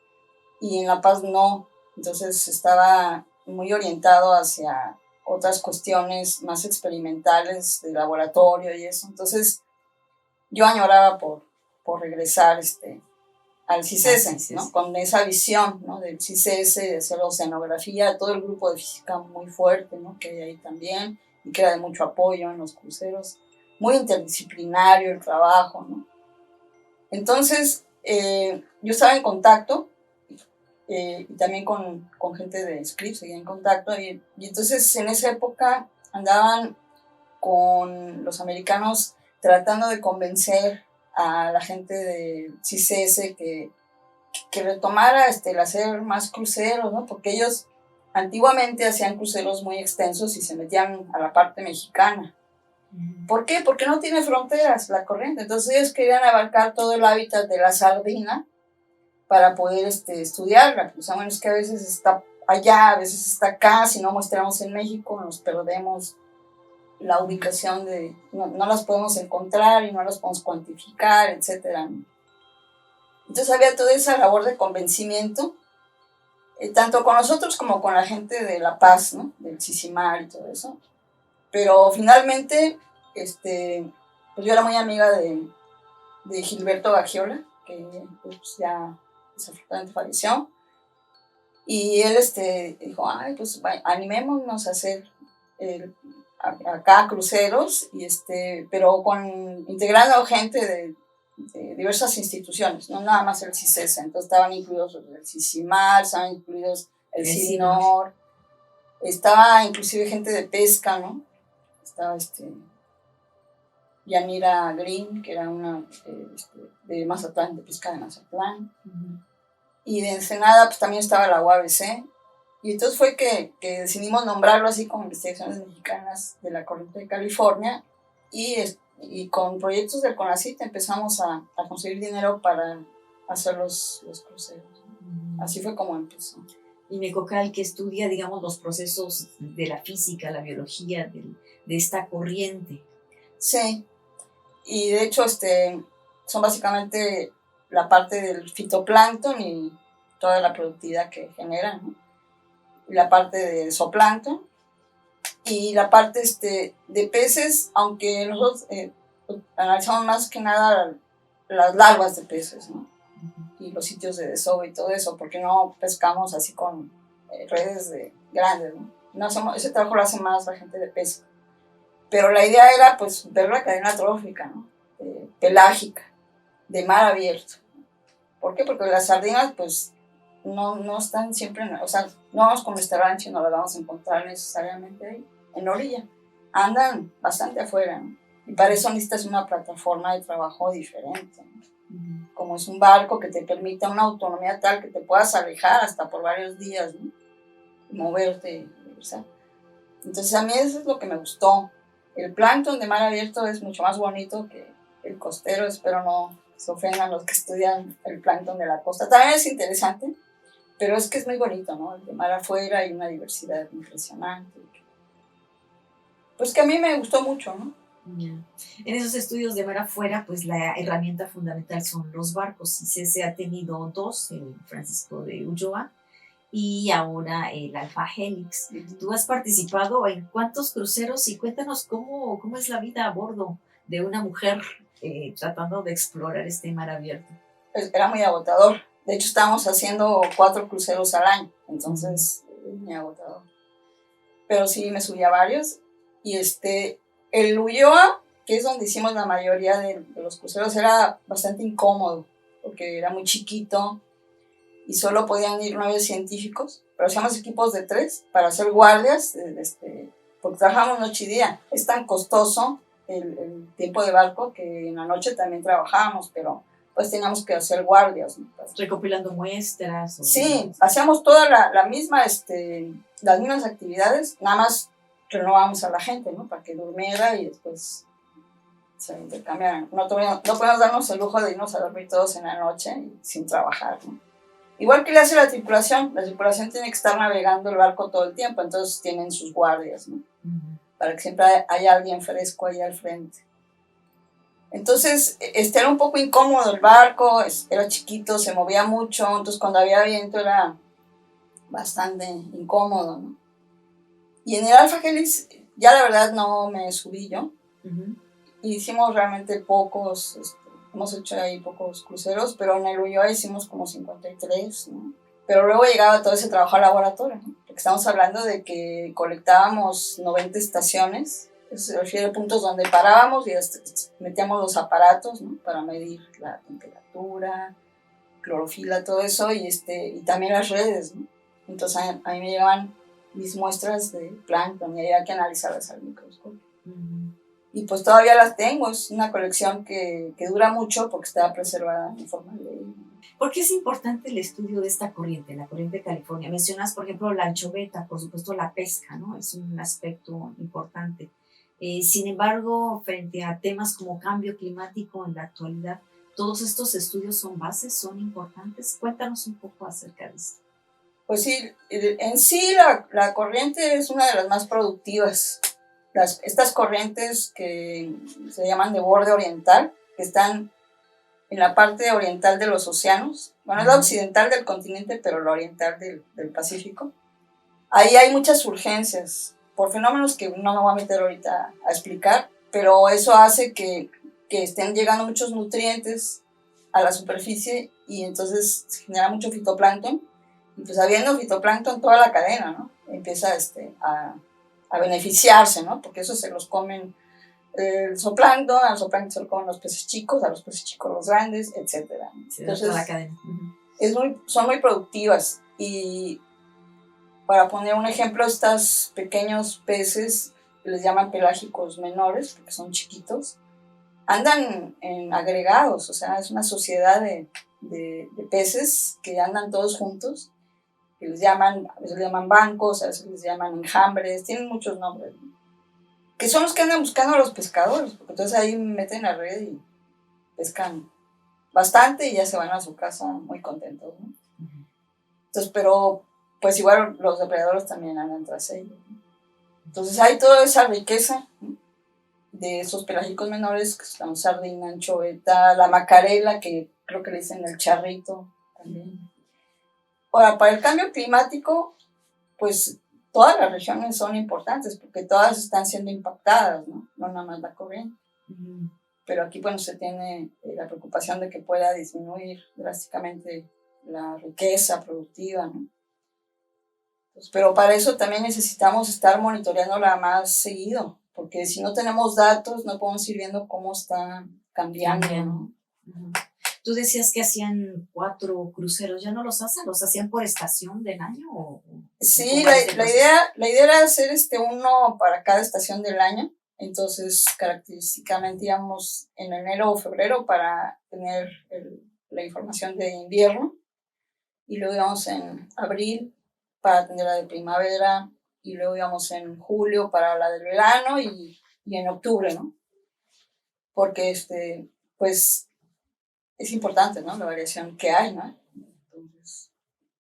y en La Paz no. Entonces estaba muy orientado hacia otras cuestiones más experimentales de laboratorio y eso. Entonces yo añoraba por regresar al CICESE, ¿no? Con esa visión, ¿no? Del CICESE, de hacer oceanografía, todo el grupo de física muy fuerte, ¿no? Que hay ahí también, y que era de mucho apoyo en los cruceros. Muy interdisciplinario el trabajo, ¿no? Entonces, yo estaba en contacto, y también con gente de Scripps, seguía en contacto, y entonces en esa época andaban con los americanos tratando de convencer a la gente de CICESE que retomara el hacer más cruceros, ¿no? Porque ellos antiguamente hacían cruceros muy extensos y se metían a la parte mexicana. ¿Por qué? Porque no tiene fronteras la corriente. Entonces ellos querían abarcar todo el hábitat de la sardina para poder estudiarla. O sea, bueno, es que a veces está allá, a veces está acá, si no mostramos en México nos perdemos la ubicación no las podemos encontrar y no las podemos cuantificar, etc. Entonces había toda esa labor de convencimiento, tanto con nosotros como con la gente de La Paz, ¿no? Del Cisimar y todo eso. Pero finalmente, pues yo era muy amiga de Gilberto Bagiola, que pues ya desafortunadamente falleció. Y él dijo, ay, pues animémonos a hacer acá cruceros, pero integrando gente de diversas instituciones, no nada más el CICESE. Entonces estaban incluidos el CICIMAR, estaban incluidos el CINOR, estaba inclusive gente de pesca, ¿no? Estaba Yanira Green, que era una de Mazatlán, de pesca de Mazatlán. Uh-huh. Y de Ensenada pues también estaba la UABC. Y entonces fue que decidimos nombrarlo así como Investigaciones Mexicanas de la Corriente de California, y con proyectos del CONACYT empezamos a conseguir dinero para hacer los cruceros. Así fue como empezó. IMECOCAL, que estudia, digamos, los procesos de la física, la biología de esta corriente. Sí, y de hecho son básicamente la parte del fitoplancton y toda la productividad que generan, ¿no? La parte de zooplancton y la parte de peces, aunque nosotros analizamos más que nada las larvas de peces, ¿no? Y los sitios de desove y todo eso, porque no pescamos así con redes grandes, ¿no? No hacemos, ese trabajo lo hace más la gente de pesca. Pero la idea era pues ver la cadena trófica, ¿no? Pelágica, de mar abierto. ¿Por qué? Porque las sardinas pues no están siempre, o sea, no vamos con nuestra rancho y no las vamos a encontrar necesariamente ahí, en la orilla. Andan bastante afuera, ¿no? Y para eso necesitas una plataforma de trabajo diferente, ¿no? Uh-huh. Como es un barco que te permita una autonomía tal que te puedas alejar hasta por varios días, ¿no? Y moverte, ¿sabes? Entonces a mí eso es lo que me gustó. El plancton de mar abierto es mucho más bonito que el costero, espero no se ofendan los que estudian el plancton de la costa. También es interesante, pero es que es muy bonito, ¿no? El de mar afuera hay una diversidad impresionante. Pues que a mí me gustó mucho, ¿no? Yeah. En esos estudios de mar afuera, pues la herramienta fundamental son los barcos. CICESE ha tenido dos, el Francisco de Ulloa y ahora el Alfa Helix. Uh-huh. ¿Tú has participado en cuántos cruceros? Y cuéntanos cómo es la vida a bordo de una mujer tratando de explorar este mar abierto. Pues era muy agotador. De hecho, estábamos haciendo 4 cruceros al año, entonces muy agotador. Pero sí me subí a varios y El Ulloa, que es donde hicimos la mayoría de los cruceros, era bastante incómodo, porque era muy chiquito y solo podían ir 9 científicos, pero hacíamos equipos de 3 para hacer guardias, porque trabajamos noche y día. Es tan costoso el tiempo de barco que en la noche también trabajábamos, pero pues teníamos que hacer guardias, ¿no? Recopilando muestras. Sí, hacíamos toda la misma, las mismas actividades, nada más renovábamos a la gente, ¿no? Para que durmiera y después se intercambiaran. No podemos darnos el lujo de irnos a dormir todos en la noche y sin trabajar, ¿no? Igual que le hace la tripulación tiene que estar navegando el barco todo el tiempo, entonces tienen sus guardias, ¿no? Para que siempre haya alguien fresco ahí al frente. Entonces, era un poco incómodo el barco, era chiquito, se movía mucho, entonces cuando había viento era bastante incómodo, ¿no? Y en el Alpha Helix, ya la verdad no me subí yo, hicimos realmente pocos, hemos hecho ahí pocos cruceros, pero en el Ulloa hicimos como 53, ¿no? Pero luego llegaba todo ese trabajo al laboratorio, ¿no? Porque estamos hablando de que colectábamos 90 estaciones, eso se refiere a puntos donde parábamos y metíamos los aparatos, ¿no? Para medir la temperatura, clorofila, todo eso, y también las redes, ¿no? Entonces a mí me llegaban mis muestras de plancton y había que analizarlas al microscopio. Y pues todavía las tengo, es una colección que dura mucho porque está preservada en forma de... ¿Por qué es importante el estudio de esta corriente, la corriente de California? Mencionas, por ejemplo, la anchoveta, por supuesto la pesca, ¿no? Es un aspecto importante. Sin embargo, frente a temas como cambio climático en la actualidad, ¿todos estos estudios son bases, son importantes? Cuéntanos un poco acerca de esto. Pues sí, en sí la corriente es una de las más productivas. Estas corrientes que se llaman de borde oriental, que están en la parte oriental de los océanos, bueno, es la occidental del continente, pero la oriental del Pacífico. Ahí hay muchas urgencias, por fenómenos que no me voy a meter ahorita a explicar, pero eso hace que estén llegando muchos nutrientes a la superficie y entonces se genera mucho fitoplancton, y pues habiendo fitoplancton toda la cadena, ¿no? Empieza a beneficiarse, ¿no? Porque eso se los comen el zooplancton, al zooplancton se lo comen los peces chicos, a los peces chicos los grandes, etc. Entonces, toda la cadena. Son muy productivas. Y para poner un ejemplo, estos pequeños peces, les llaman pelágicos menores, porque son chiquitos, andan en agregados, o sea, es una sociedad de peces que andan todos juntos, que a veces les llaman bancos, a veces les llaman enjambres, tienen muchos nombres, ¿no? Que son los que andan buscando a los pescadores, porque entonces ahí meten la red y pescan bastante y ya se van a su casa muy contentos, ¿no? Entonces, pero pues igual los depredadores también andan tras ellos, ¿no? Entonces hay toda esa riqueza, ¿no? De esos pelágicos menores, que son sardina, anchoveta, la macarela, que creo que le dicen el charrito también. Ahora, para el cambio climático, pues todas las regiones son importantes porque todas están siendo impactadas, ¿no? No nada más la corriente. Pero aquí, bueno, se tiene la preocupación de que pueda disminuir drásticamente la riqueza productiva, ¿no? Pues, pero para eso también necesitamos estar monitoreándola más seguido, porque si no tenemos datos no podemos ir viendo cómo está cambiando, ¿no? Tú decías que hacían 4 cruceros, ¿ya no los hacen? ¿Los hacían por estación del año? Sí, la idea era hacer uno para cada estación del año. Entonces, característicamente íbamos en enero o febrero para tener la información de invierno, y luego íbamos en abril para tener la de primavera, y luego íbamos en julio para la del verano y en octubre, ¿no? Porque pues es importante, ¿no? La variación que hay, ¿no? Entonces,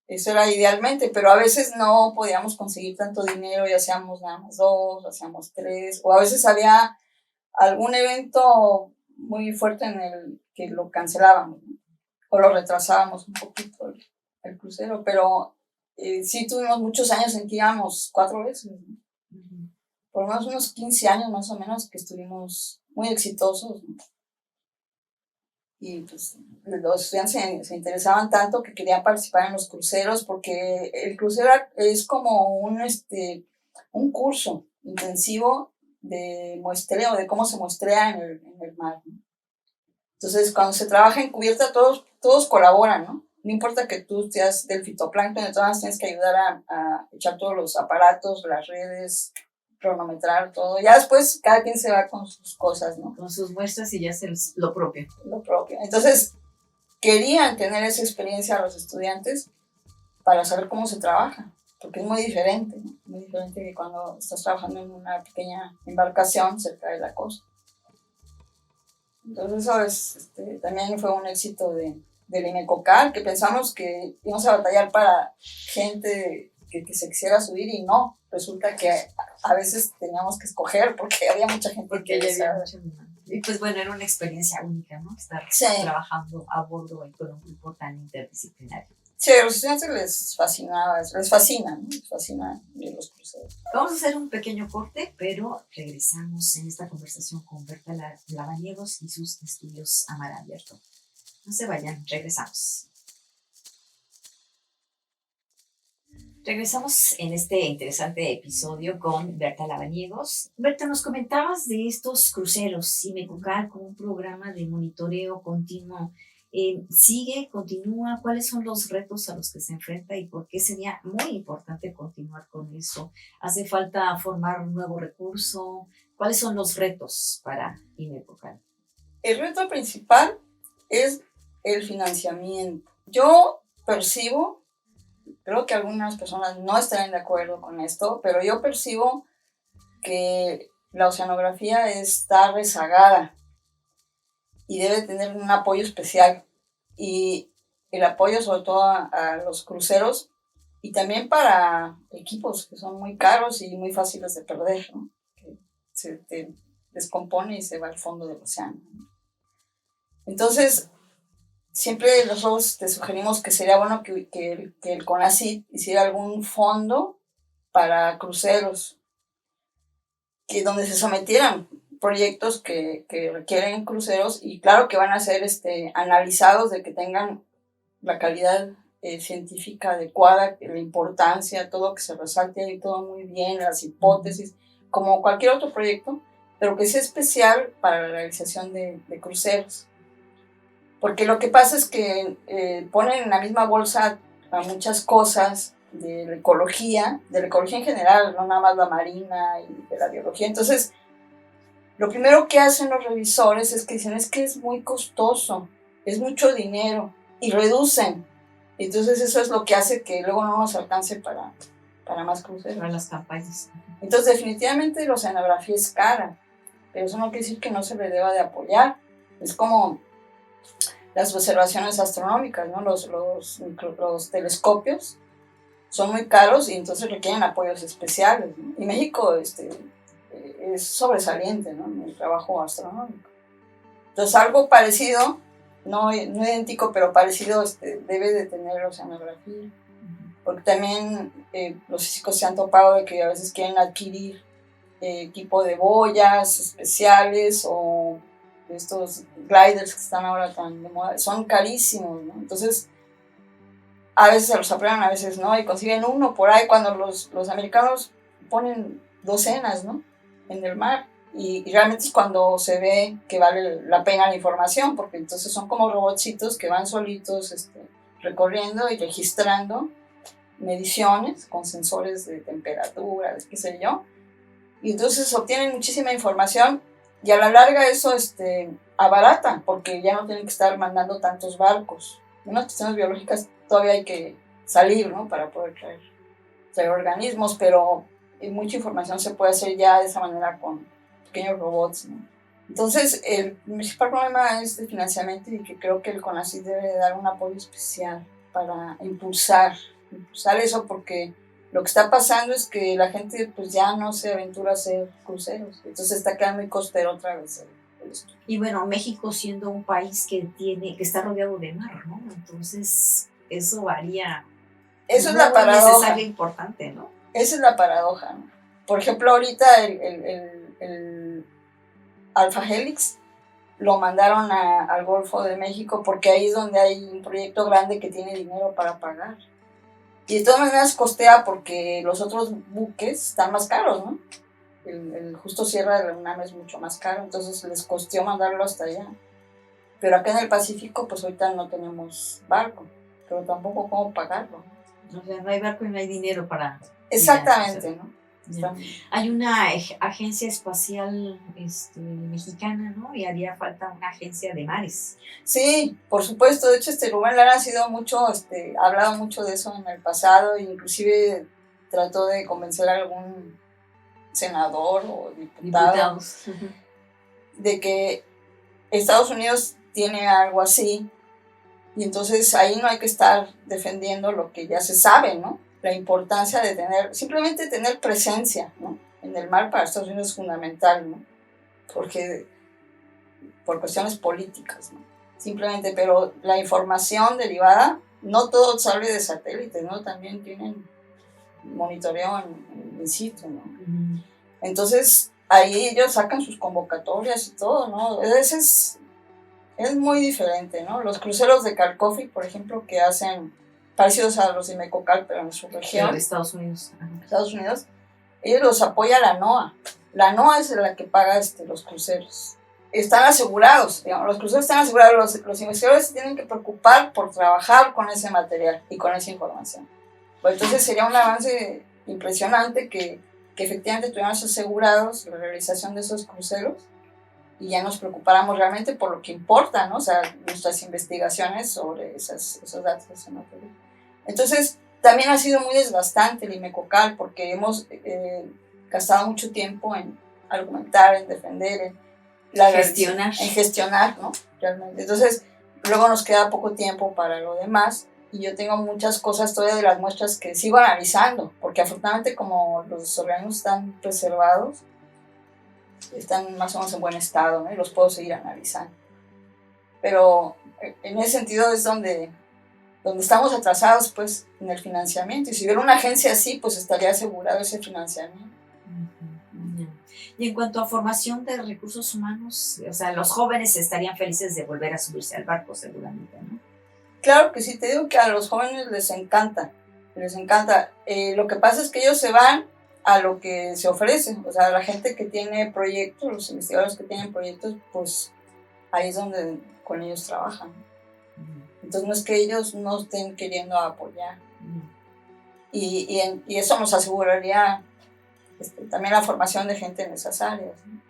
eso era idealmente, pero a veces no podíamos conseguir tanto dinero y hacíamos nada más 2, hacíamos 3, o a veces había algún evento muy fuerte en el que lo cancelábamos, ¿no? O lo retrasábamos un poquito el crucero, pero sí tuvimos muchos años en que íbamos 4 veces, ¿no? Por lo menos unos 15 años más o menos que estuvimos muy exitosos, ¿no? Y pues los estudiantes se interesaban tanto que querían participar en los cruceros, porque el crucero es como un curso intensivo de muestreo, de cómo se muestrea en el mar, ¿no? Entonces, cuando se trabaja en cubierta, todos colaboran, ¿no? No importa que tú seas del fitoplancton, de todas tienes que ayudar a echar todos los aparatos, las redes, cronometrar todo. Ya después cada quien se va con sus cosas, ¿no? Con sus muestras y ya es lo propio. Lo propio. Entonces, querían tener esa experiencia a los estudiantes para saber cómo se trabaja, porque es muy diferente, ¿no? Muy diferente que cuando estás trabajando en una pequeña embarcación cerca de la costa. Entonces eso también fue un éxito del INECOCAL, que pensamos que íbamos a batallar para gente que se quisiera subir y no, resulta que a veces teníamos que escoger porque había mucha gente porque ya había mucha demanda. Y pues bueno, era una experiencia única, ¿no? Estar trabajando a bordo y con un grupo tan interdisciplinario. Sí, a los estudiantes les fascinaba, les fascina, ¿no? Les fascina los cruceros. Vamos a hacer un pequeño corte, pero regresamos en esta conversación con Berta Lavaniegos y sus estudios a mar abierto. No se vayan, regresamos. Regresamos en este interesante episodio con Berta Lavaniegos. Berta, nos comentabas de estos cruceros INECOCAL como un programa de monitoreo continuo. ¿Sigue? ¿Continúa? ¿Cuáles son los retos a los que se enfrenta y por qué sería muy importante continuar con eso? ¿Hace falta formar un nuevo recurso? ¿Cuáles son los retos para INECOCAL? El reto principal es el financiamiento. Yo percibo, creo que algunas personas no estarán de acuerdo con esto, pero yo percibo que la oceanografía está rezagada y debe tener un apoyo especial, y el apoyo sobre todo a los cruceros y también para equipos que son muy caros y muy fáciles de perder, ¿no? Que se te descompone y se va al fondo del océano, ¿no? Entonces, siempre nosotros te sugerimos que sería bueno que el CONACYT hiciera algún fondo para cruceros, que donde se sometieran proyectos que requieren cruceros, y claro que van a ser analizados de que tengan la calidad científica adecuada, la importancia, todo que se resalte ahí, todo muy bien, las hipótesis, como cualquier otro proyecto, pero que sea especial para la realización de cruceros. Porque lo que pasa es que ponen en la misma bolsa a muchas cosas de la ecología en general, no nada más la marina y de la biología. Entonces, lo primero que hacen los revisores es que dicen, es que es muy costoso, es mucho dinero, y reducen. Entonces eso es lo que hace que luego no nos alcance para más cruceros. Para las campañas. Entonces definitivamente la oceanografía es cara, pero eso no quiere decir que no se le deba de apoyar. Es como las observaciones astronómicas, ¿no? Los telescopios son muy caros y entonces requieren apoyos especiales, ¿no? Y México es sobresaliente, ¿no? En el trabajo astronómico. Entonces algo parecido, no idéntico, pero parecido, debe de tener oceanografía. Porque también los físicos se han topado de que a veces quieren adquirir equipo de boyas especiales o estos gliders que están ahora tan de moda, son carísimos, ¿no? Entonces, a veces se los aprueban, a veces no, y consiguen uno por ahí cuando los americanos ponen docenas, ¿no? En el mar, y realmente es cuando se ve que vale la pena la información, porque entonces son como robotcitos que van solitos recorriendo y registrando mediciones con sensores de temperatura, qué sé yo, y entonces obtienen muchísima información, y a la larga eso abarata, porque ya no tienen que estar mandando tantos barcos. En las cuestiones biológicas todavía hay que salir, ¿no? Para poder traer organismos, pero mucha información se puede hacer ya de esa manera con pequeños robots, ¿no? Entonces, el principal problema es el financiamiento, y que creo que el CONACYT debe dar un apoyo especial para impulsar eso, porque lo que está pasando es que la gente pues ya no se aventura a hacer cruceros, entonces está quedando muy costero otra vez esto. Y bueno, México siendo un país que está rodeado de mar, ¿no? Entonces eso varía. Eso es la paradoja. Necesario, importante, ¿no? Esa es la paradoja, ¿no? Por ejemplo, ahorita el Alpha Helix lo mandaron al Golfo de México porque ahí es donde hay un proyecto grande que tiene dinero para pagar. Y de todas maneras costea porque los otros buques están más caros, ¿no? el justo cierre de la UNAM es mucho más caro, entonces les costó mandarlo hasta allá. Pero acá en el Pacífico, pues ahorita no tenemos barco, pero tampoco cómo pagarlo. O sea, no hay barco y no hay dinero para... Exactamente, ir a, o ¿no? sea, hay una agencia espacial mexicana, ¿no? Y haría falta una agencia de mares. Sí, por supuesto. De hecho, Rubén Lara ha sido mucho, ha hablado mucho de eso en el pasado, e inclusive trató de convencer a algún senador o diputado de que Estados Unidos tiene algo así, y entonces ahí no hay que estar defendiendo lo que ya se sabe, ¿no? La importancia de simplemente tener presencia, ¿no? En el mar para Estados Unidos es fundamental, ¿no? Porque, por cuestiones políticas, ¿no? Simplemente, pero la información derivada, no todo sale de satélites, ¿no? También tienen monitoreo in situ, ¿no? Entonces, ahí ellos sacan sus convocatorias y todo, ¿no? Es muy diferente, ¿no? Los cruceros de Calcofi, por ejemplo, que hacen parecidos a los de Mecocal, pero en su región. Pero de Estados Unidos. Estados Unidos, ellos los apoya la NOAA. La NOAA es la que paga los cruceros. Están asegurados, digamos, los cruceros están asegurados, los investigadores se tienen que preocupar por trabajar con ese material y con esa información. Pues entonces sería un avance impresionante que efectivamente tuviéramos asegurados la realización de esos cruceros y ya nos preocupáramos realmente por lo que importa, ¿no? O sea, nuestras investigaciones sobre esos datos de ese material. Entonces, también ha sido muy desgastante el IMECOCAL porque hemos gastado mucho tiempo en argumentar, en defender, en gestionar, ¿no? Realmente. Entonces, luego nos queda poco tiempo para lo demás y yo tengo muchas cosas todavía de las muestras que sigo analizando, porque afortunadamente como los organismos están preservados, están más o menos en buen estado, ¿no? Y los puedo seguir analizando. Pero en ese sentido es donde estamos atrasados, pues, en el financiamiento. Y si hubiera una agencia así, pues estaría asegurado ese financiamiento. Y en cuanto a formación de recursos humanos, o sea, los jóvenes estarían felices de volver a subirse al barco, seguramente, ¿no? Claro que sí, te digo que a los jóvenes les encanta, les encanta. Lo que pasa es que ellos se van a lo que se ofrece, o sea, la gente que tiene proyectos, los investigadores que tienen proyectos, pues ahí es donde con ellos trabajan. Entonces no es que ellos no estén queriendo apoyar. Y eso nos aseguraría también la formación de gente en esas áreas, ¿no?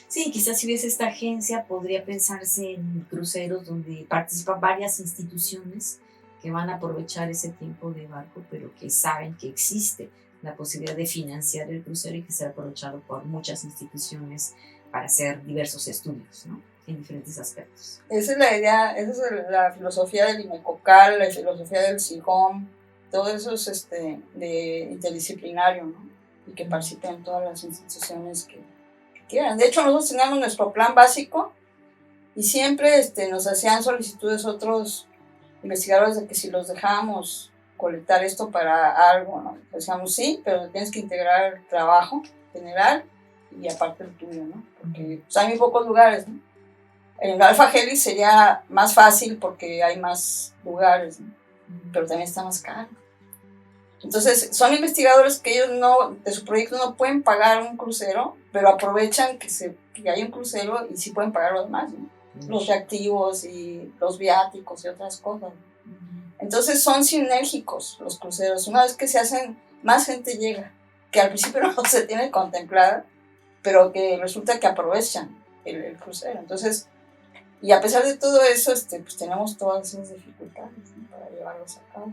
Sí, quizás si hubiese esta agencia podría pensarse en cruceros donde participan varias instituciones que van a aprovechar ese tiempo de barco, pero que saben que existe la posibilidad de financiar el crucero y que sea aprovechado por muchas instituciones para hacer diversos estudios, ¿no? En diferentes aspectos. Esa es la idea, esa es la filosofía del IMECOCAL, la filosofía del CIGOM, todo eso es de interdisciplinario, ¿no? Y que participen todas las instituciones que quieran. De hecho, nosotros teníamos nuestro plan básico y siempre nos hacían solicitudes otros investigadores de que si los dejábamos colectar esto para algo, ¿no? Decíamos sí, pero tienes que integrar el trabajo general y aparte el tuyo, ¿no? Porque pues, hay muy pocos lugares, ¿no? En Alpha Helix sería más fácil porque hay más lugares, ¿no? Pero también está más caro. Entonces, son investigadores que ellos de su proyecto no pueden pagar un crucero, pero aprovechan que hay un crucero y sí pueden pagar lo demás, ¿no? Los reactivos y los viáticos y otras cosas. Entonces, son sinérgicos los cruceros. Una vez que se hacen, más gente llega, que al principio no se tiene contemplada, pero que resulta que aprovechan el crucero. Entonces, y a pesar de todo eso, pues tenemos todas esas dificultades, ¿no? Para llevarlos a cabo.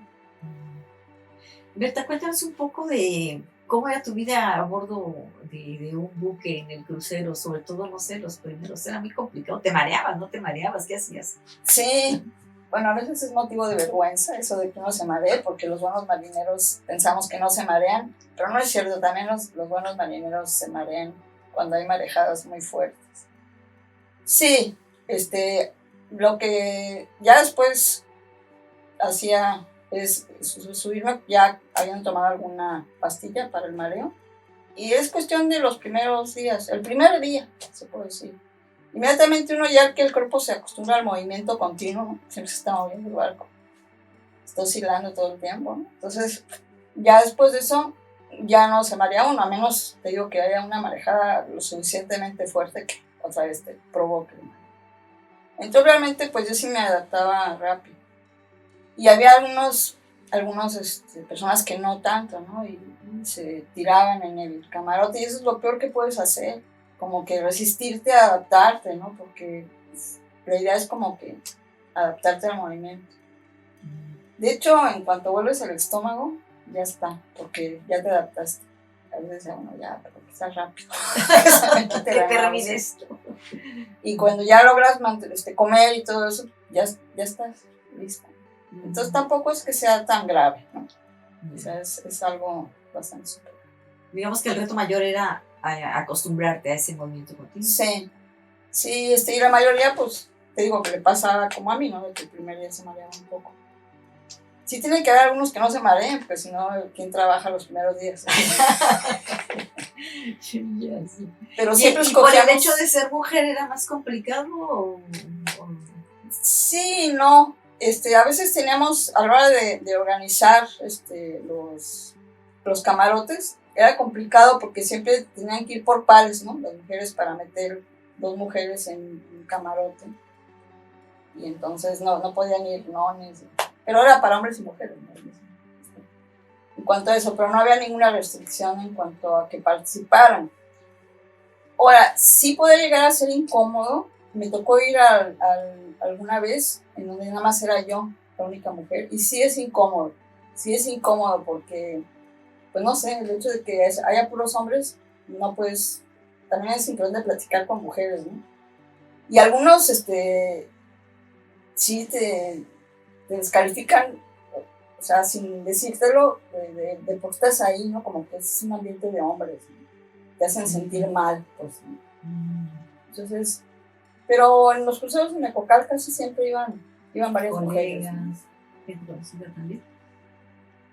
Berta, cuéntanos un poco de cómo era tu vida a bordo de un buque en el crucero, sobre todo, no sé, los primeros. Era muy complicado. ¿Te mareabas, no te mareabas? ¿Qué hacías? Sí, bueno, a veces es motivo de vergüenza eso de que uno se maree, porque los buenos marineros pensamos que no se marean, pero no es cierto, también los buenos marineros se marean cuando hay marejadas muy fuertes. Sí, lo que ya después hacía es subirme, ya habían tomado alguna pastilla para el mareo, y es cuestión de los primeros días, el primer día, se puede decir. Inmediatamente uno ya que el cuerpo se acostumbra al movimiento continuo, ¿no? Siempre se está moviendo el barco, está oscilando todo el tiempo, ¿no? Entonces, ya después de eso, ya no se marea uno, a menos, te digo, que haya una marejada lo suficientemente fuerte que otra vez te provoque. Entonces realmente pues yo sí me adaptaba rápido. Y había algunos personas que no tanto, ¿no? Y se tiraban en el camarote y eso es lo peor que puedes hacer, como que resistirte a adaptarte, ¿no? Porque la idea es como que adaptarte al movimiento. De hecho, en cuanto vuelves al estómago, ya está, porque ya te adaptaste. A veces a uno ya, pero que está rápido. Que termines. Y cuando ya logras comer y todo eso, ya estás lista. Entonces tampoco es que sea tan grave, ¿no? O sea, es algo bastante súper. Digamos que el reto mayor era acostumbrarte a ese movimiento continuo. Sí, sí, y la mayoría, pues, te digo que le pasa como a mí, ¿no? De que el primer día se mareaba un poco. Sí tiene que haber algunos que no se mareen, pues si no, ¿quién trabaja los primeros días? Pero siempre ¿Y por el hecho de ser mujer era más complicado o...? Sí, no. A veces teníamos, a la hora de organizar los camarotes, era complicado porque siempre tenían que ir por pares, ¿no? Las mujeres para meter 2 mujeres en un camarote. Y entonces no podían ir nones. Pero era para hombres y mujeres, ¿no? En cuanto a eso, pero no había ninguna restricción en cuanto a que participaran. Ahora, sí puede llegar a ser incómodo. Me tocó ir alguna vez en donde nada más era yo, la única mujer, y sí es incómodo porque, pues no sé, el hecho de que haya puros hombres, no puedes, también es importante platicar con mujeres, ¿no? Y algunos, sí te descalifican, o sea, sin decírtelo, de por estás ahí, ¿no? Como que es un ambiente de hombres, ¿no? Te hacen sentir mal, pues, ¿no? Entonces, pero en los cruceros de Mecocal casi siempre iban varias mujeres, ¿no? También.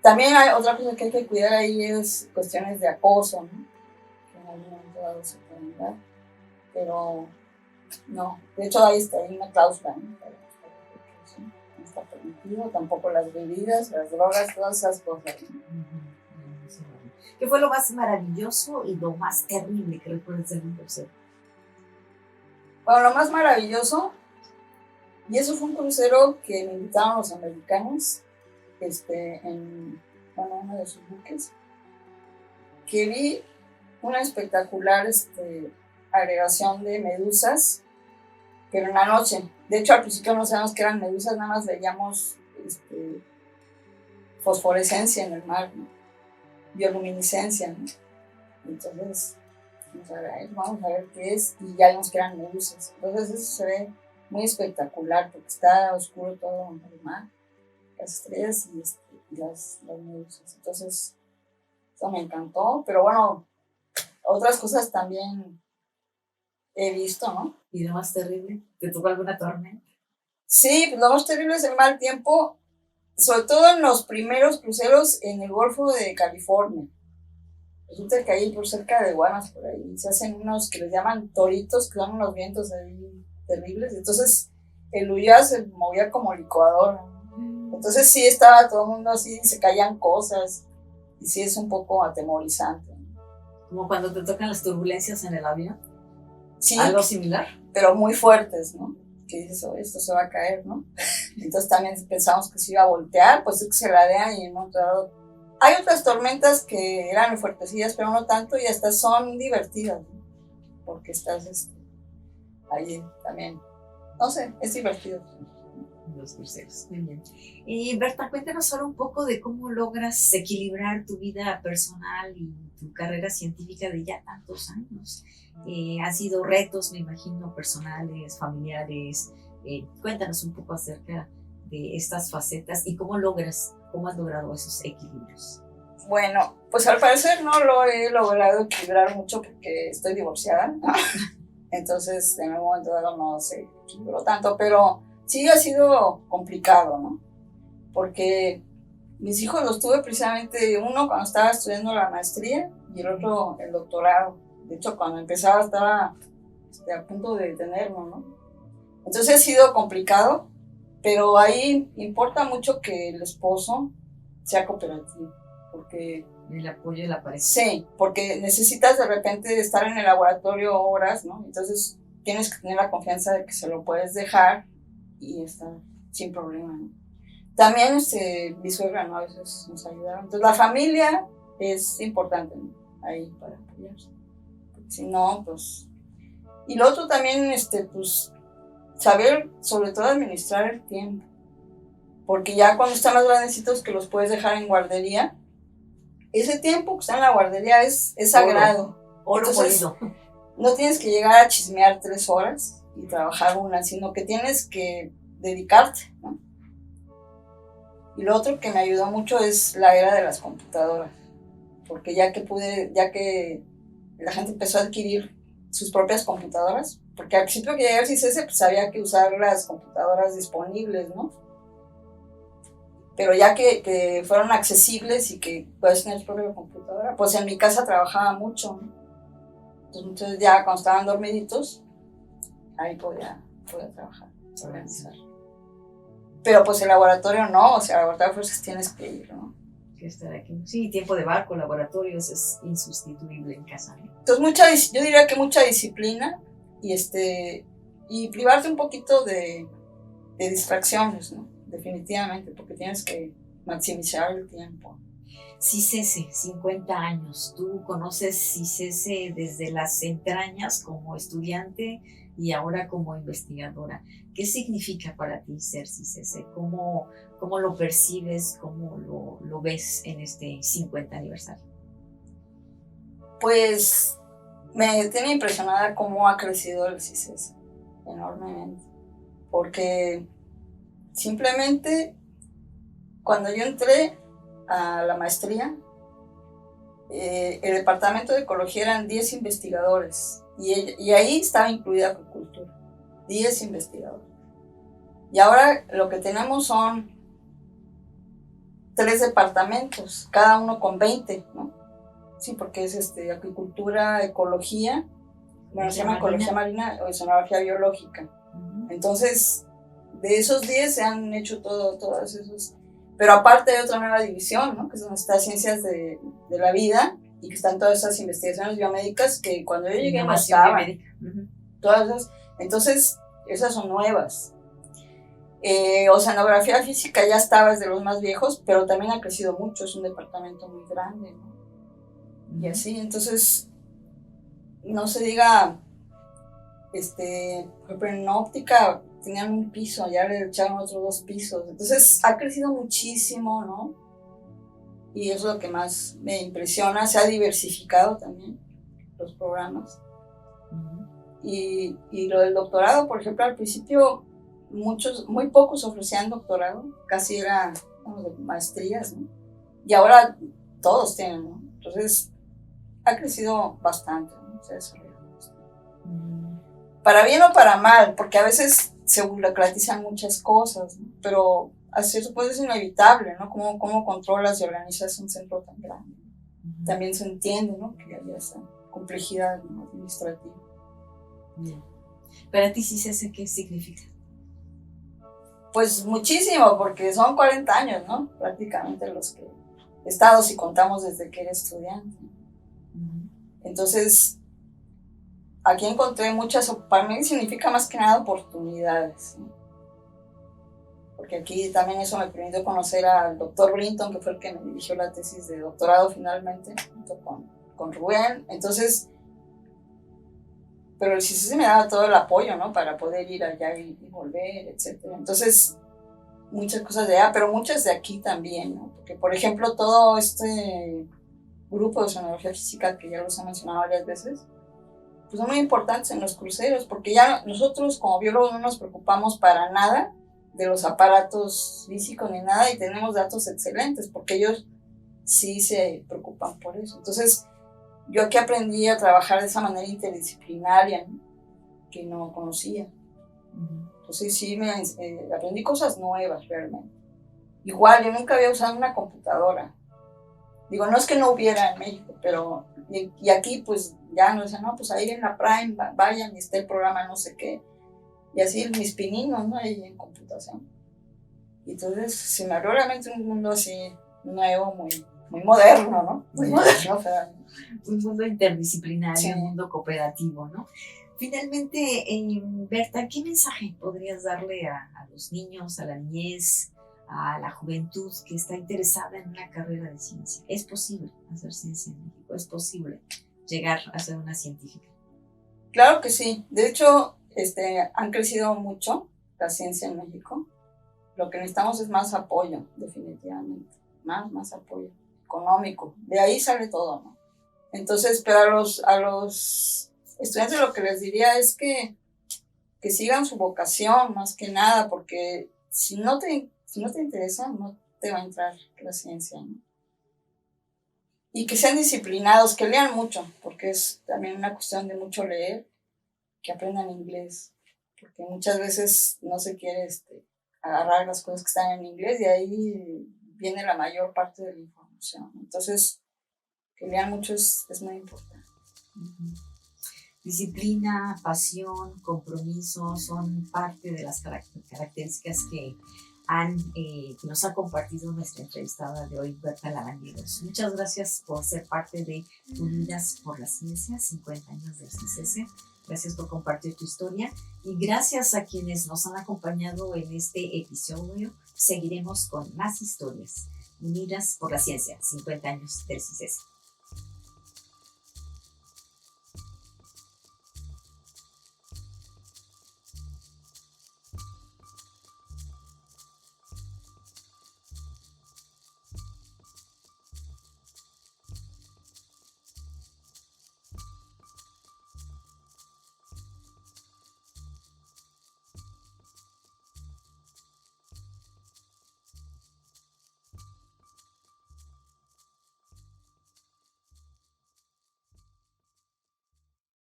También hay otra cosa que hay que cuidar ahí, es cuestiones de acoso, ¿no? Que en algún momento dado se pueden dar, pero no, de hecho hay una cláusula, ¿no? No está permitido, tampoco las bebidas, las drogas, todas esas cosas, ¿no? ¿Qué fue lo más maravilloso y lo más terrible que recuerdas de un crucero? Bueno, lo más maravilloso, y eso fue un crucero que me invitaron los americanos, en uno de sus buques, que vi una espectacular agregación de medusas, pero en la noche. De hecho, al principio no sabíamos que eran medusas, nada más veíamos fosforescencia en el mar, ¿no? Bioluminiscencia, ¿no? Entonces, vamos a ver qué es, y ya vimos que eran medusas. Entonces eso se ve muy espectacular porque está oscuro todo el mar, las estrellas y las medusas. Entonces, eso me encantó, pero bueno, otras cosas también he visto, ¿no? ¿Y lo más terrible? ¿Te tocó alguna tormenta? Sí, pues lo más terrible es el mal tiempo, sobre todo en los primeros cruceros en el Golfo de California. Resulta que ahí por cerca de Guanas, por ahí, se hacen unos que les llaman toritos, que son unos vientos ahí terribles. Entonces el Ulloa se movía como licuador. Entonces sí estaba todo el mundo así, se caían cosas. Y sí es un poco atemorizante. Como cuando te tocan las turbulencias en el avión. Sí. Algo similar. Pero muy fuertes, ¿no? Que dices, oh, esto se va a caer, ¿no? Entonces también pensamos que se iba a voltear, pues es que se ladean y en otro lado. Hay otras tormentas que eran fuertecillas, pero no tanto, y hasta son divertidas, ¿no? Porque estás ahí también. No sé, es divertido. Los cruceros, muy bien. Y Berta, cuéntanos ahora un poco de cómo logras equilibrar tu vida personal y tu carrera científica de ya tantos años. Han sido retos, me imagino, personales, familiares. Cuéntanos un poco acerca de estas facetas y cómo has logrado esos equilibrios. Bueno, pues al parecer no lo he logrado equilibrar mucho porque estoy divorciada, ¿no? Entonces en algún momento dado no se equilibró tanto, pero sí ha sido complicado, ¿no? Porque mis hijos los tuve precisamente, uno cuando estaba estudiando la maestría y el otro el doctorado. De hecho, cuando empezaba estaba a punto de detenerlo, ¿no? Entonces ha sido complicado, pero ahí importa mucho que el esposo sea cooperativo, porque El apoyo de la pareja. Sí, porque necesitas de repente estar en el laboratorio horas, ¿no? Entonces tienes que tener la confianza de que se lo puedes dejar y estar sin problema, ¿no? También mi suegra, ¿no? A veces nos ayudaron. Entonces la familia es importante, ¿no? Ahí para apoyarse. Porque si no, pues... Y lo otro también, pues, saber sobre todo administrar el tiempo. Porque ya cuando están más grandecitos que los puedes dejar en guardería, ese tiempo que está en la guardería es sagrado. Oro Entonces, molido. no tienes que llegar a chismear 3 horas y trabajar una, sino que tienes que dedicarte, ¿no? Y lo otro que me ayudó mucho es la era de las computadoras, porque ya que la gente empezó a adquirir sus propias computadoras, porque al principio que llegué al CICESE pues había que usar las computadoras disponibles, ¿no? Pero ya que fueron accesibles y que puedes tener tu propia computadora, pues en mi casa trabajaba mucho, ¿no? Entonces ya cuando estaban dormiditos, ahí podía trabajar, organizar. Pero pues el laboratorio no, o sea, el laboratorio fuerzas tienes que ir, ¿no? Que estar aquí. Sí, tiempo de barco, laboratorios es insustituible en casa, ¿no? Entonces yo diría que mucha disciplina y privarte un poquito de distracciones, ¿no? Definitivamente, porque tienes que maximizar el tiempo. CICESE, 50 años. Tú conoces CICESE desde las entrañas como estudiante y ahora como investigadora. ¿Qué significa para ti ser CICESE? ¿Cómo lo percibes? ¿Cómo lo ves en este 50 aniversario? Pues me tiene impresionada cómo ha crecido el CICESE enormemente, porque simplemente cuando yo entré a la maestría, el departamento de ecología eran 10 investigadores y ahí estaba incluida acuicultura, 10 investigadores. Y ahora lo que tenemos son 3 departamentos, cada uno con 20, ¿no? Sí, porque es acuicultura, ecología, bueno, se llama ecología marina o oceanografía biológica. Entonces, de esos 10 se han hecho todos esos. Pero aparte hay otra nueva división, ¿no? Que son estas ciencias de la vida y que están todas esas investigaciones biomédicas que cuando yo llegué no estaban. Todas esas. Entonces, esas son nuevas. Oceanografía física ya estaba desde los más viejos, pero también ha crecido mucho, es un departamento muy grande, ¿no? Y así, entonces, no se diga, por ejemplo, en óptica tenían un piso, ya le echaron otros 2 pisos, entonces ha crecido muchísimo, ¿no? Y eso es lo que más me impresiona, se ha diversificado también los programas. Y lo del doctorado, por ejemplo, al principio muy pocos ofrecían doctorado, casi eran maestrías, ¿no? Y ahora todos tienen, ¿no? Entonces ha crecido bastante, ¿no? Se ha desarrollado bastante. Para bien o para mal, porque a veces se burocratizan muchas cosas, ¿no? Pero a cierto punto es inevitable, ¿no? ¿Cómo controlas y organizas un centro tan grande? También se entiende, ¿no? Que había esa complejidad, ¿no? Administrativa. Bien. Para ti, CICESE, ¿qué significa? Pues muchísimo, porque son 40 años, ¿no? Prácticamente los que he estado, si contamos desde que era estudiante. Entonces, aquí encontré para mí significa más que nada oportunidades, ¿no? Porque aquí también eso me permitió conocer al doctor Brinton, que fue el que me dirigió la tesis de doctorado finalmente, junto con Rubén. Entonces, pero el CICESE me daba todo el apoyo, ¿no? Para poder ir allá y volver, etc. Entonces, muchas cosas de allá, pero muchas de aquí también, ¿no? Porque, por ejemplo, todo este grupo de oceanografía física, que ya los he mencionado varias veces, pues son muy importantes en los cruceros, porque ya nosotros como biólogos no nos preocupamos para nada de los aparatos físicos ni nada y tenemos datos excelentes, porque ellos sí se preocupan por eso. Entonces, yo aquí aprendí a trabajar de esa manera interdisciplinaria, ¿no? Que no conocía. Entonces sí, aprendí cosas nuevas realmente. Igual, yo nunca había usado una computadora. Digo, no es que no hubiera en México, pero y aquí pues ya no dicen, no, pues ahí en la Prime vayan y está el programa no sé qué. Y así mis pininos, ¿no? Ahí en computación. Y entonces se me abrió realmente un mundo así nuevo, muy muy moderno, ¿no? Muy Sí. moderno, o sea, Un mundo interdisciplinario, sí. un mundo cooperativo, ¿no? Finalmente, Berta, ¿qué mensaje podrías darle a los niños, a la niñez, a la juventud que está interesada en una carrera de ciencia? ¿Es posible hacer ciencia en México? ¿Es posible llegar a ser una científica? Claro que sí. De hecho, han crecido mucho la ciencia en México. Lo que necesitamos es más apoyo, definitivamente. Más apoyo económico. De ahí sale todo, ¿no? Entonces, pero a los estudiantes lo que les diría es que sigan su vocación más que nada, porque si no te interesa, no te va a entrar la ciencia, ¿no? Y que sean disciplinados, que lean mucho, porque es también una cuestión de mucho leer, que aprendan inglés, porque muchas veces no se quiere agarrar las cosas que están en inglés y ahí viene la mayor parte de la información. Entonces, que lean mucho es muy importante. Ujú. Disciplina, pasión, compromiso son parte de las características que nos ha compartido nuestra entrevistada de hoy, Berta Lavanderos. Muchas gracias por ser parte de Unidas por la Ciencia, 50 años del CICESE. Gracias por compartir tu historia y gracias a quienes nos han acompañado en este episodio. Seguiremos con más historias. Unidas por la Ciencia, 50 años del CICESE.